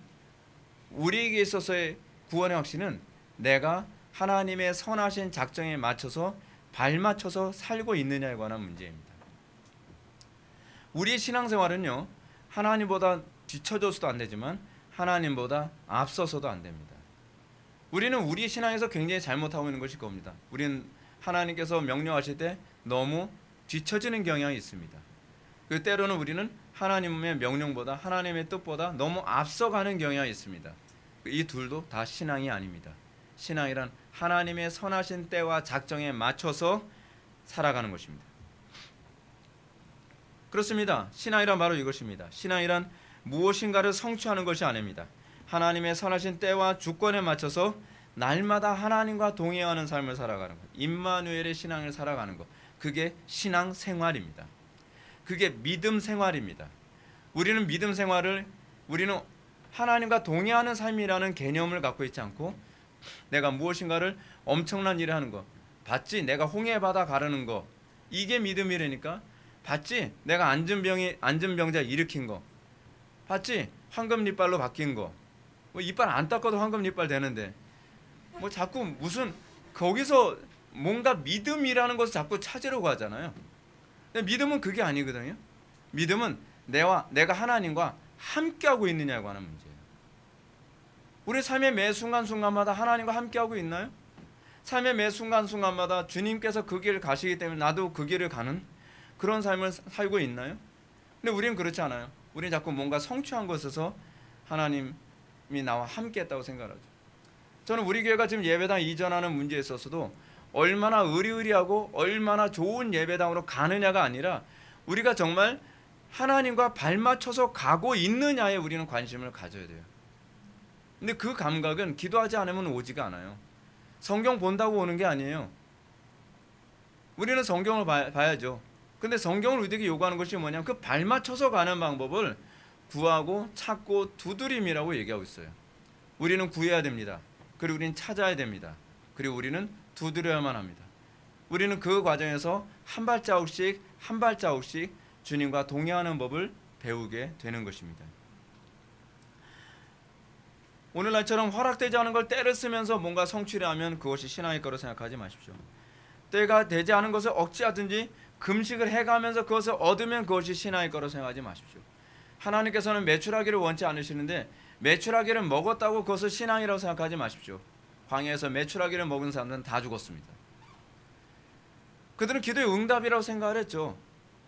우리에게 있어서의 구원의 확신은 내가 하나님의 선하신 작정에 맞춰서 발맞춰서 살고 있느냐에 관한 문제입니다. 우리의 신앙생활은요, 하나님보다 뒤처져서도 안 되지만 하나님보다 앞서서도 안 됩니다. 우리는 우리 신앙에서 굉장히 잘못하고 있는 것일 겁니다. 우리는 하나님께서 명령하실 때 너무 뒤처지는 경향이 있습니다. 그 때로는 우리는 하나님의 명령보다 하나님의 뜻보다 너무 앞서가는 경향이 있습니다. 이 둘도 다 신앙이 아닙니다. 신앙이란 하나님의 선하신 때와 작정에 맞춰서 살아가는 것입니다. 그렇습니다. 신앙이란 바로 이것입니다. 신앙이란 무엇인가를 성취하는 것이 아닙니다. 하나님의 선하신 때와 주권에 맞춰서 날마다 하나님과 동행하는 삶을 살아가는 것, 임마누엘의 신앙을 살아가는 것, 그게 신앙 생활입니다. 그게 믿음 생활입니다. 우리는 믿음 생활을 우리는 하나님과 동행하는 삶이라는 개념을 갖고 있지 않고 내가 무엇인가를 엄청난 일을 하는 거, 봤지? 내가 홍해 바다 가르는 거, 이게 믿음이라니까. 봤지? 내가 앉은 병자 일으킨 거, 봤지? 황금 이빨로 바뀐 거, 뭐 이빨 안 닦아도 황금 이빨 되는데 뭐 자꾸 무슨 거기서 뭔가 믿음이라는 것을 자꾸 찾으려고 하잖아요. 근데 믿음은 그게 아니거든요. 믿음은 내가 하나님과 함께하고 있느냐고 하는 문제예요. 우리 삶의 매 순간순간마다 하나님과 함께하고 있나요? 삶의 매 순간순간마다 주님께서 그 길을 가시기 때문에 나도 그 길을 가는 그런 삶을 살고 있나요? 근데 우리는 그렇지 않아요. 우리는 자꾸 뭔가 성취한 것에서 하나님이 나와 함께했다고 생각하죠. 저는 우리 교회가 지금 예배당 이전하는 문제에 있어서도 얼마나 의리의리하고 얼마나 좋은 예배당으로 가느냐가 아니라 우리가 정말 하나님과 발맞춰서 가고 있느냐에 우리는 관심을 가져야 돼요. 근데 그 감각은 기도하지 않으면 오지가 않아요. 성경 본다고 오는 게 아니에요. 우리는 성경을 봐야죠. 근데 성경을 우리에게 요구하는 것이 뭐냐면 그 발맞춰서 가는 방법을 구하고 찾고 두드림이라고 얘기하고 있어요. 우리는 구해야 됩니다. 그리고 우리는 찾아야 됩니다. 그리고 우리는 두드려야만 합니다. 우리는 그 과정에서 한 발자국씩 한 발자국씩 주님과 동행하는 법을 배우게 되는 것입니다. 오늘날처럼 허락되지 않은 걸 때를 쓰면서 뭔가 성취를 하면 그것이 신앙일 거로 생각하지 마십시오. 때가 되지 않은 것을 억지하든지 금식을 해가면서 그것을 얻으면 그것이 신앙일 거로 생각하지 마십시오. 하나님께서는 매출하기를 원치 않으시는데 매출하기를 먹었다고 그것을 신앙이라고 생각하지 마십시오. 광야에서 매출하기를 먹은 사람들은 다 죽었습니다. 그들은 기도의 응답이라고 생각을 했죠.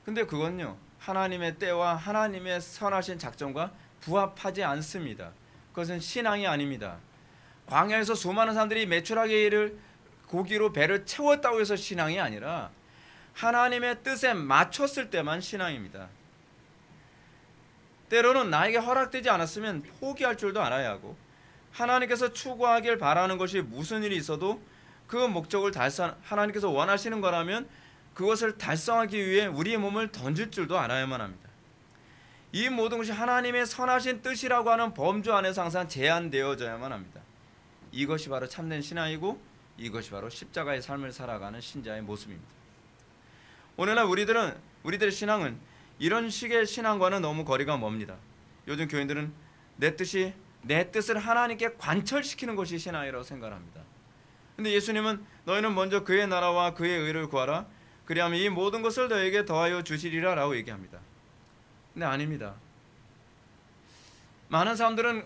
근데 그건요, 하나님의 때와 하나님의 선하신 작정과 부합하지 않습니다. 그것은 신앙이 아닙니다. 광야에서 수많은 사람들이 매출하기를 고기로 배를 채웠다고 해서 신앙이 아니라 하나님의 뜻에 맞췄을 때만 신앙입니다. 때로는 나에게 허락되지 않았으면 포기할 줄도 알아야 하고 하나님께서 추구하길 바라는 것이 무슨 일이 있어도 그 목적을 하나님께서 원하시는 거라면 그것을 달성하기 위해 우리의 몸을 던질 줄도 알아야만 합니다. 이 모든 것이 하나님의 선하신 뜻이라고 하는 범주 안에서 항상 제한되어져야만 합니다. 이것이 바로 참된 신앙이고 이것이 바로 십자가의 삶을 살아가는 신자의 모습입니다. 오늘날 우리들의 신앙은 이런 식의 신앙과는 너무 거리가 멉니다. 요즘 교인들은 내 뜻을 하나님께 관철시키는 것이 신앙이라고 생각합니다. 근데 예수님은 너희는 먼저 그의 나라와 그의 의를 구하라. 그리하면 이 모든 것을 너에게 더하여 주시리라 라고 얘기합니다. 근데 아닙니다. 많은 사람들은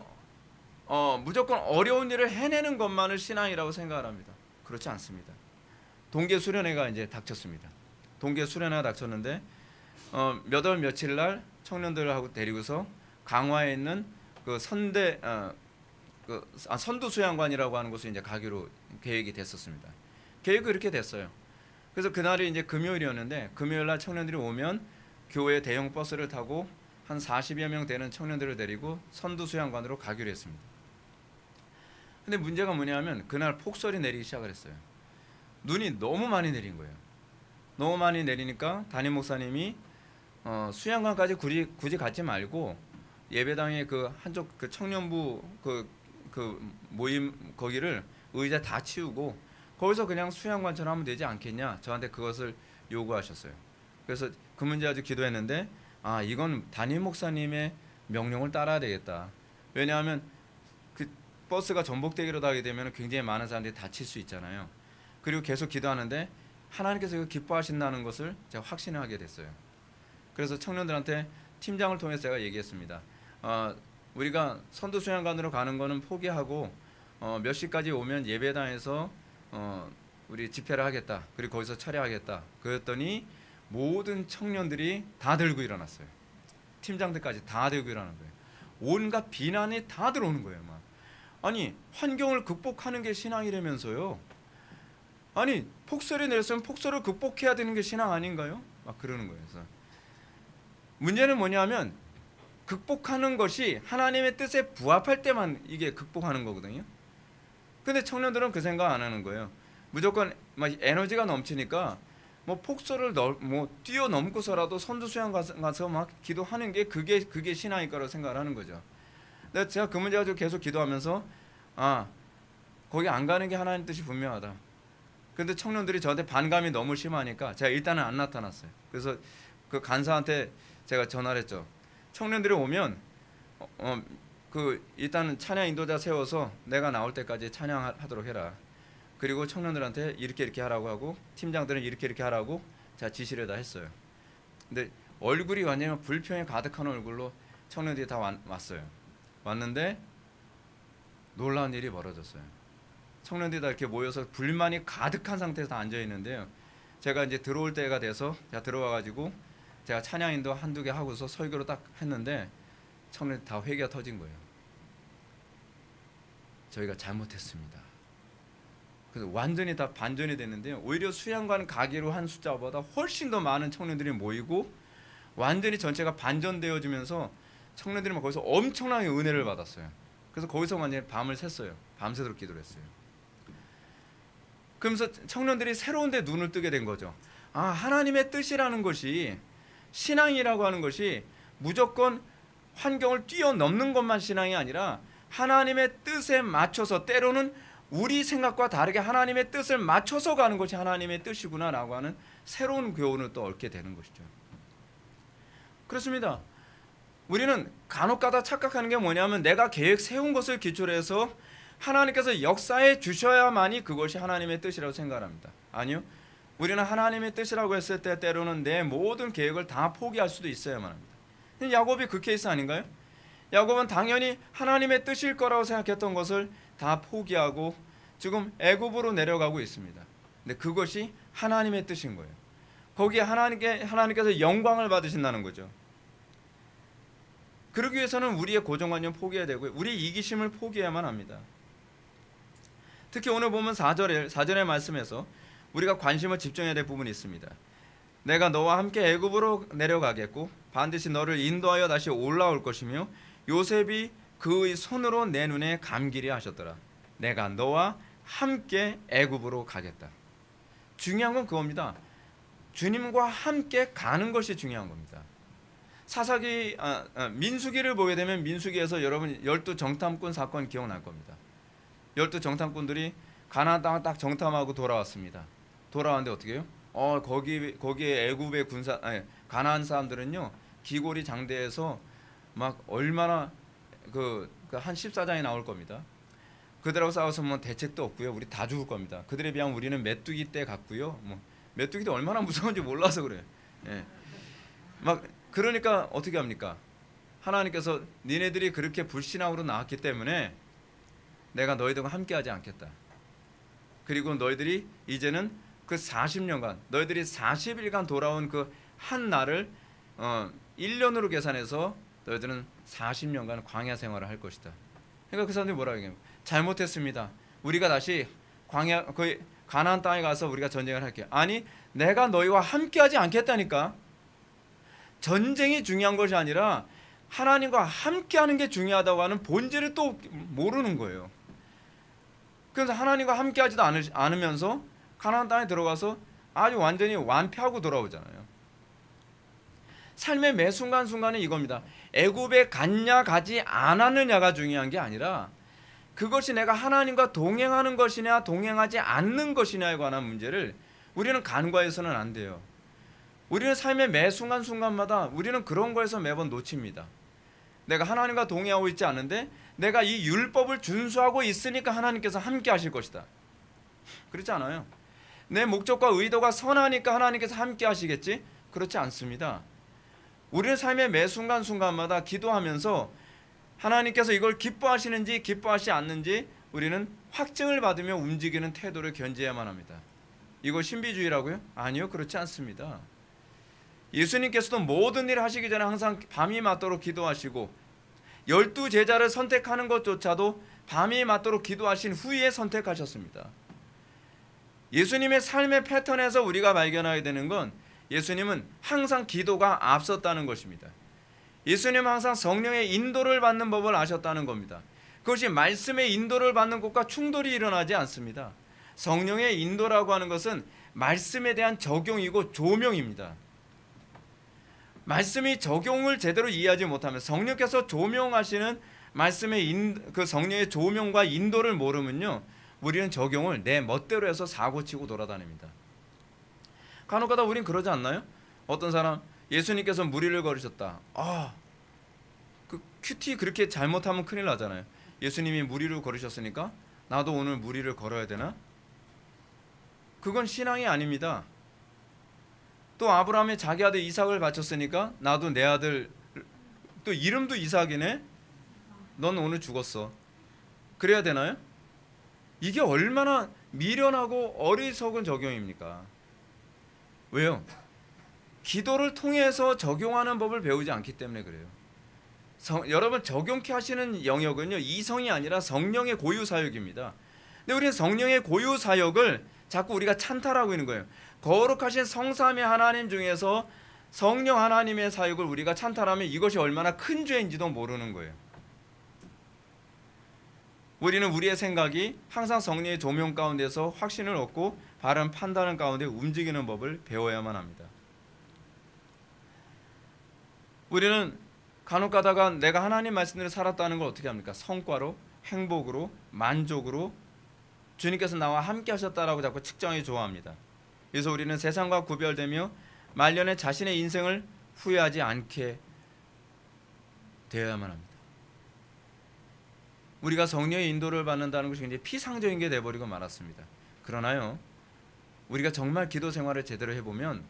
무조건 어려운 일을 해내는 것만을 신앙이라고 생각을 합니다. 그렇지 않습니다. 동계 수련회가 이제 닥쳤습니다. 동계 수련회가 닥쳤는데 몇 월 며칠 날 청년들하고 데리고서 강화에 있는 그 선두 수양관이라고 하는 곳을 이제 가기로 계획이 됐었습니다. 계획이 이렇게 됐어요. 그래서 그날이 이제 금요일이었는데 금요일 날 청년들이 오면 교회 대형 버스를 타고 한 40여 명 되는 청년들을 데리고 선두 수양관으로 가기로 했습니다. 근데 문제가 뭐냐면 그날 폭설이 내리기 시작을 했어요. 눈이 너무 많이 내린 거예요. 너무 많이 내리니까 담임 목사님이 수양관까지 굳이 가지 말고 예배당의 그 한쪽 그 청년부 그 모임 거기를 의자 다 치우고 거기서 그냥 수양관처럼 하면 되지 않겠냐, 저한테 그것을 요구하셨어요. 그래서 그 문제 아주 기도했는데, 아, 이건 담임 목사님의 명령을 따라야 되겠다. 왜냐하면 그 버스가 전복되기로 하게 되면 굉장히 많은 사람들이 다칠 수 있잖아요. 그리고 계속 기도하는데 하나님께서 이거 기뻐하신다는 것을 제가 확신하게 됐어요. 그래서 청년들한테 팀장을 통해서 제가 얘기했습니다. 우리가 선도 수양관으로 가는 거는 포기하고 몇 시까지 오면 예배당에서 우리 집회를 하겠다. 그리고 거기서 철회하겠다. 그랬더니 모든 청년들이 다 들고 일어났어요. 팀장들까지 다 들고 일어나는 거예요. 온갖 비난이 다 들어오는 거예요. 막. 아니, 환경을 극복하는 게 신앙이라면서요. 아니, 폭설이 내렸으면 폭설을 극복해야 되는 게 신앙 아닌가요? 막 그러는 거예요. 그래서 문제는 뭐냐면 극복하는 것이 하나님의 뜻에 부합할 때만 이게 극복하는 거거든요. 근데 청년들은 그 생각 안 하는 거예요. 무조건 막 에너지가 넘치니까 뭐 폭설을 뭐 뛰어넘고서라도 선두 수양 가서 막 기도하는 게 그게 신앙일 거라고 생각을 하는 거죠. 근데 제가 그 문제 가지고 계속 기도하면서, 아, 거기 안 가는 게 하나님 뜻이 분명하다. 근데 청년들이 저한테 반감이 너무 심하니까 제가 일단은 안 나타났어요. 그래서 그 간사한테 제가 전화를 했죠. 청년들이 오면 그 일단은 찬양 인도자 세워서 내가 나올 때까지 찬양하도록 해라. 그리고 청년들한테 이렇게 하라고 하고 팀장들은 이렇게 하라고 제가 지시를 다 했어요. 근데 얼굴이 완전히 불평이 가득한 얼굴로 청년들이 다 왔어요. 왔는데 놀라운 일이 벌어졌어요. 청년들이 다 이렇게 모여서 불만이 가득한 상태에서 다 앉아 있는데요. 제가 이제 들어올 때가 돼서 제가 들어와 가지고 제가 찬양 인도 한두 개 하고서 설교를 딱 했는데 청년들이 다 회개가 터진 거예요. 저희가 잘못했습니다. 그래서 완전히 다 반전이 됐는데요. 오히려 수양관 가기로 한 숫자보다 훨씬 더 많은 청년들이 모이고 완전히 전체가 반전되어지면서 청년들이 막 거기서 엄청나게 은혜를 받았어요. 그래서 거기서 완전히 밤을 샜어요. 밤새도록 기도를 했어요. 그러면서 청년들이 새로운 데 눈을 뜨게 된 거죠. 아, 하나님의 뜻이라는 것이, 신앙이라고 하는 것이 무조건 환경을 뛰어넘는 것만 신앙이 아니라 하나님의 뜻에 맞춰서, 때로는 우리 생각과 다르게 하나님의 뜻을 맞춰서 가는 것이 하나님의 뜻이구나라고 하는 새로운 교훈을 또 얻게 되는 것이죠. 그렇습니다. 우리는 간혹가다 착각하는 게 뭐냐면 내가 계획 세운 것을 기초로 해서 하나님께서 역사해 주셔야만이 그것이 하나님의 뜻이라고 생각합니다. 아니요. 우리는 하나님의 뜻이라고 했을 때 때로는 내 모든 계획을 다 포기할 수도 있어야만 합니다. 야곱이 그 케이스 아닌가요? 야곱은 당연히 하나님의 뜻일 거라고 생각했던 것을 다 포기하고 지금 애굽으로 내려가고 있습니다. 근데 그것이 하나님의 뜻인 거예요. 거기에 하나님께서 영광을 받으신다는 거죠. 그러기 위해서는 우리의 고정관념 포기해야 되고요. 우리의 이기심을 포기해야만 합니다. 특히 오늘 보면 4절의 말씀에서 우리가 관심을 집중해야 될 부분이 있습니다. 내가 너와 함께 애굽으로 내려가겠고 반드시 너를 인도하여 다시 올라올 것이며 요셉이 그의 손으로 내 눈에 감기리 하셨더라. 내가 너와 함께 애굽으로 가겠다. 중요한 건 그겁니다. 주님과 함께 가는 것이 중요한 겁니다. 민수기를 보게 되면 민수기에서 여러분 12정탐꾼 사건 기억날 겁니다. 12정탐꾼들이 가나안 땅을 딱 정탐하고 돌아왔습니다. 돌아왔는데 어떻게 해요? 거기에 애굽의 가나안 사람들은요, 기골이 장대해서 막 얼마나 한 14장이 나올 겁니다. 그들하고 싸워서 뭐 대책도 없고요. 우리 다 죽을 겁니다. 그들에 비하면 우리는 메뚜기 떼 같고요. 뭐 메뚜기도 얼마나 무서운지 몰라서 그래요. 예. 막 그러니까 어떻게 합니까? 하나님께서 니네들이 그렇게 불신앙으로 나왔기 때문에 내가 너희들과 함께하지 않겠다. 그리고 너희들이 이제는 그 40년간, 너희들이 40일간 돌아온 그 한 날을 1년으로 계산해서 너희들은 40년간 광야 생활을 할 것이다. 그러니까 그 사람들이 뭐라고 얘기해요? 잘못했습니다. 우리가 다시 가나안 땅에 가서 우리가 전쟁을 할게요. 아니, 내가 너희와 함께하지 않겠다니까. 전쟁이 중요한 것이 아니라 하나님과 함께하는 게 중요하다고 하는 본질을 또 모르는 거예요. 그래서 하나님과 함께하지도 않으면서 가나안 땅에 들어가서 아주 완전히 완패하고 돌아오잖아요. 삶의 매 순간순간은 이겁니다. 애굽에 갔냐 가지 않았느냐가 중요한 게 아니라 그것이 내가 하나님과 동행하는 것이냐 동행하지 않는 것이냐에 관한 문제를 우리는 간과해서는 안 돼요. 우리는 삶의 매 순간순간마다 우리는 그런 거에서 매번 놓칩니다. 내가 하나님과 동행하고 있지 않은데 내가 이 율법을 준수하고 있으니까 하나님께서 함께 하실 것이다. 그렇지 않아요. 내 목적과 의도가 선하니까 하나님께서 함께 하시겠지? 그렇지 않습니다. 우리는 삶의 매 순간순간마다 기도하면서 하나님께서 이걸 기뻐하시는지 기뻐하시지 않는지 우리는 확증을 받으며 움직이는 태도를 견지해야만 합니다. 이거 신비주의라고요? 아니요, 그렇지 않습니다. 예수님께서도 모든 일을 하시기 전에 항상 밤이 맞도록 기도하시고 12제자를 선택하는 것조차도 밤이 맞도록 기도하신 후에 선택하셨습니다. 예수님의 삶의 패턴에서 우리가 발견하게 되는 건 예수님은 항상 기도가 앞섰다는 것입니다. 예수님은 항상 성령의 인도를 받는 법을 아셨다는 겁니다. 그것이 말씀의 인도를 받는 것과 충돌이 일어나지 않습니다. 성령의 인도라고 하는 것은 말씀에 대한 적용이고 조명입니다. 말씀이 적용을 제대로 이해하지 못하면 성령께서 조명하시는 말씀의 그 성령의 조명과 인도를 모르면요, 우리는 적용을 내 멋대로 해서 사고치고 돌아다닙니다. 간혹가다 우린 그러지 않나요? 어떤 사람 예수님께서 무리를 걸으셨다. 그 큐티 그렇게 잘못하면 큰일 나잖아요. 예수님이 무리를 걸으셨으니까 나도 오늘 무리를 걸어야 되나? 그건 신앙이 아닙니다. 또 아브라함이 자기 아들 이삭을 바쳤으니까 나도 내 아들, 또 이름도 이삭이네? 넌 오늘 죽었어. 그래야 되나요? 이게 얼마나 미련하고 어리석은 적용입니까? 왜요? 기도를 통해서 적용하는 법을 배우지 않기 때문에 그래요. 여러분, 적용케 하시는 영역은요, 이성이 아니라 성령의 고유 사역입니다. 근데 우리는 성령의 고유 사역을 자꾸 우리가 찬탈하고 있는 거예요. 거룩하신 성삼위 하나님 중에서 성령 하나님의 사역을 우리가 찬탈하면 이것이 얼마나 큰 죄인지도 모르는 거예요. 우리는 우리의 생각이 항상 성령의 조명 가운데서 확신을 얻고 바른 판단을 가운데 움직이는 법을 배워야만 합니다. 우리는 간혹 가다가 내가 하나님 말씀대로 살았다는 걸 어떻게 합니까? 성과로, 행복으로, 만족으로 주님께서 나와 함께 하셨다라고 자꾸 측정해 좋아합니다. 그래서 우리는 세상과 구별되며 말년에 자신의 인생을 후회하지 않게 되어야만 합니다. 우리가 성령의 인도를 받는다는 것이 굉장히 피상적인 게 되어버리고 말았습니다. 그러나요, 우리가 정말 기도 생활을 제대로 해보면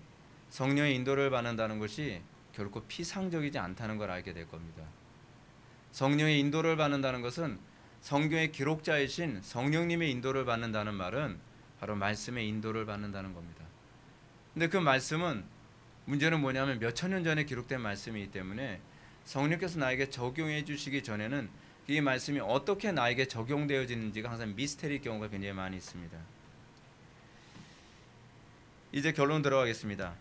성령의 인도를 받는다는 것이 결코 피상적이지 않다는 걸 알게 될 겁니다. 성령의 인도를 받는다는 것은 성경의 기록자이신 성령님의 인도를 받는다는 말은 바로 말씀의 인도를 받는다는 겁니다. 근데 그 말씀은 문제는 뭐냐면 몇천 년 전에 기록된 말씀이기 때문에 성령께서 나에게 적용해 주시기 전에는 이 말씀이 어떻게 나에게 적용되어지는지가 항상 미스테리일 경우가 굉장히 많이 있습니다. 이제 결론 들어가겠습니다.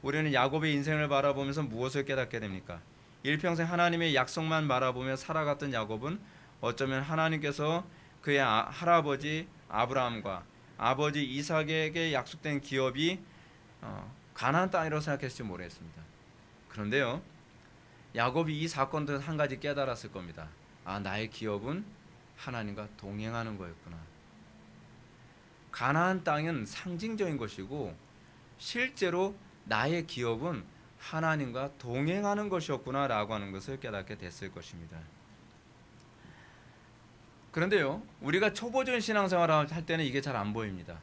우리는 야곱의 인생을 바라보면서 무엇을 깨닫게 됩니까? 일평생 하나님의 약속만 바라보며 살아갔던 야곱은 어쩌면 하나님께서 그의 할아버지 아브라함과 아버지 이삭에게 약속된 기업이 가나안 땅이라고 생각했을지 모르겠습니다. 그런데요, 야곱이 이 사건 등 한 가지 깨달았을 겁니다. 나의 기업은 하나님과 동행하는 거였구나. 가나안 땅은 상징적인 것이고 실제로 나의 기업은 하나님과 동행하는 것이었구나 라고 하는 것을 깨닫게 됐을 것입니다. 그런데요, 우리가 초보적인 신앙생활을 할 때는 이게 잘 안 보입니다.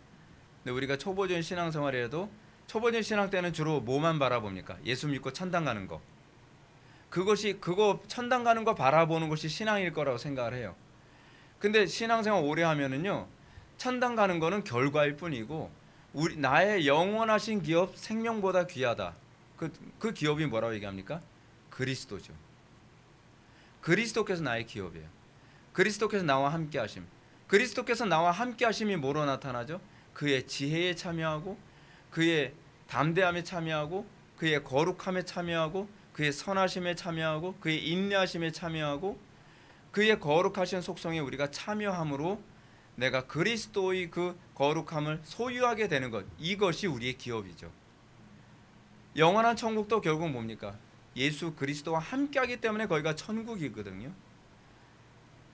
근데 우리가 초보적인 신앙생활이라도 초보적인 신앙 때는 주로 뭐만 바라봅니까? 예수 믿고 천당 가는 거. 그거 천당 가는 거 바라보는 것이 신앙일 거라고 생각을 해요. 근데 신앙생활 오래 하면은요, 천당 가는 거는 결과일 뿐이고 나의 영원하신 기업 생명보다 귀하다. 그 기업이 뭐라고 얘기합니까? 그리스도죠. 그리스도께서 나의 기업이에요. 그리스도께서 나와 함께 하심. 그리스도께서 나와 함께 하심이 뭐로 나타나죠? 그의 지혜에 참여하고 그의 담대함에 참여하고 그의 거룩함에 참여하고 그의 선하심에 참여하고 그의 인내하심에 참여하고 그의 거룩하신 속성에 우리가 참여함으로 내가 그리스도의 그 거룩함을 소유하게 되는 것, 이것이 우리의 기업이죠. 영원한 천국도 결국 뭡니까? 예수 그리스도와 함께하기 때문에 거기가 천국이거든요.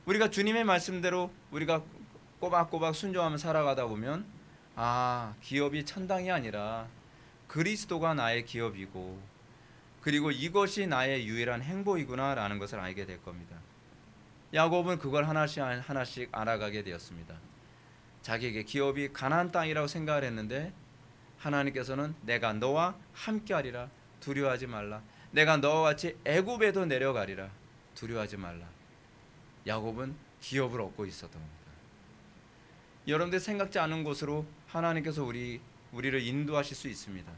우리가 주님의 말씀대로 우리가 꼬박꼬박 순종하며 살아가다 보면 기업이 천당이 아니라 그리스도가 나의 기업이고 그리고 이것이 나의 유일한 행복이구나라는 것을 알게 될 겁니다. 야곱은 그걸 하나씩 하나씩 알아가게 되었습니다. 자기에게 기업이 가나안 땅이라고 생각을 했는데 하나님께서는 내가 너와 함께하리라 두려워하지 말라. 내가 너와 같이 애굽에도 내려가리라 두려워하지 말라. 야곱은 기업을 얻고 있었던 겁니다. 여러분들 생각지 않은 곳으로 하나님께서 우리를 인도하실 수 있습니다.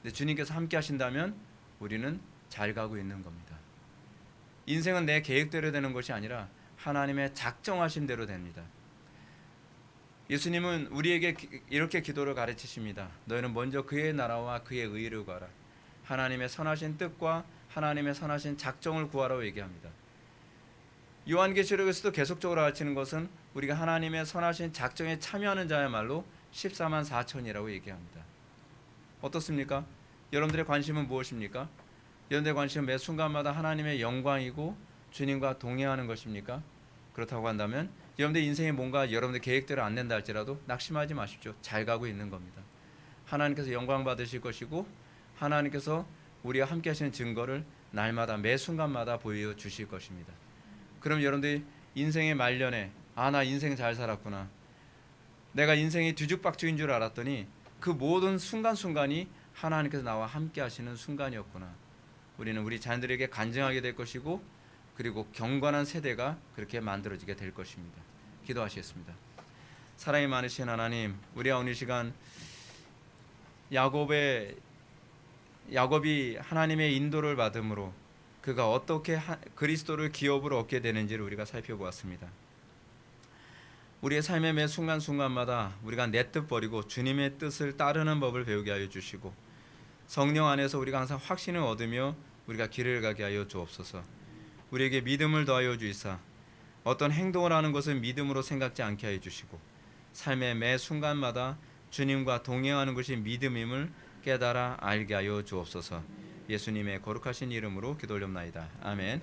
근데 주님께서 함께 하신다면 우리는 잘 가고 있는 겁니다. 인생은 내 계획대로 되는 것이 아니라 하나님의 작정하신 대로 됩니다. 예수님은 우리에게 이렇게 기도를 가르치십니다. 너희는 먼저 그의 나라와 그의 의를 구하라. 하나님의 선하신 뜻과 하나님의 선하신 작정을 구하라고 얘기합니다. 요한계시록에서도 계속적으로 가르치는 것은 우리가 하나님의 선하신 작정에 참여하는 자야말로 14만 4천이라고 얘기합니다. 어떻습니까? 여러분들의 관심은 무엇입니까? 여러분들의 관심은 매 순간마다 하나님의 영광이고 주님과 동행하는 것입니까? 그렇다고 한다면 여러분들 인생에 뭔가 여러분들 계획대로 안 된다 할지라도 낙심하지 마십시오. 잘 가고 있는 겁니다. 하나님께서 영광 받으실 것이고 하나님께서 우리와 함께 하시는 증거를 날마다 매 순간마다 보여주실 것입니다. 그럼 여러분들이 인생의 말년에 나 인생 잘 살았구나. 내가 인생이 뒤죽박죽인 줄 알았더니 그 모든 순간순간이 하나님께서 나와 함께 하시는 순간이었구나. 우리는 우리 자녀들에게 간증하게 될 것이고 그리고 경건한 세대가 그렇게 만들어지게 될 것입니다. 기도하시겠습니다. 사랑이 많으신 하나님, 우리가 오늘 시간 야곱이 하나님의 인도를 받음으로 그가 어떻게 그리스도를 기업으로 얻게 되는지를 우리가 살펴보았습니다. 우리의 삶의 매 순간순간마다 우리가 내 뜻 버리고 주님의 뜻을 따르는 법을 배우게 하여 주시고 성령 안에서 우리가 항상 확신을 얻으며 우리가 길을 가게 하여 주옵소서. 우리에게 믿음을 더하여 주이사 어떤 행동을 하는 것은 믿음으로 생각지 않게 하여 주시고 삶의 매 순간마다 주님과 동행하는 것이 믿음임을 깨달아 알게 하여 주옵소서. 예수님의 거룩하신 이름으로 기도 올렵나이다. 아멘.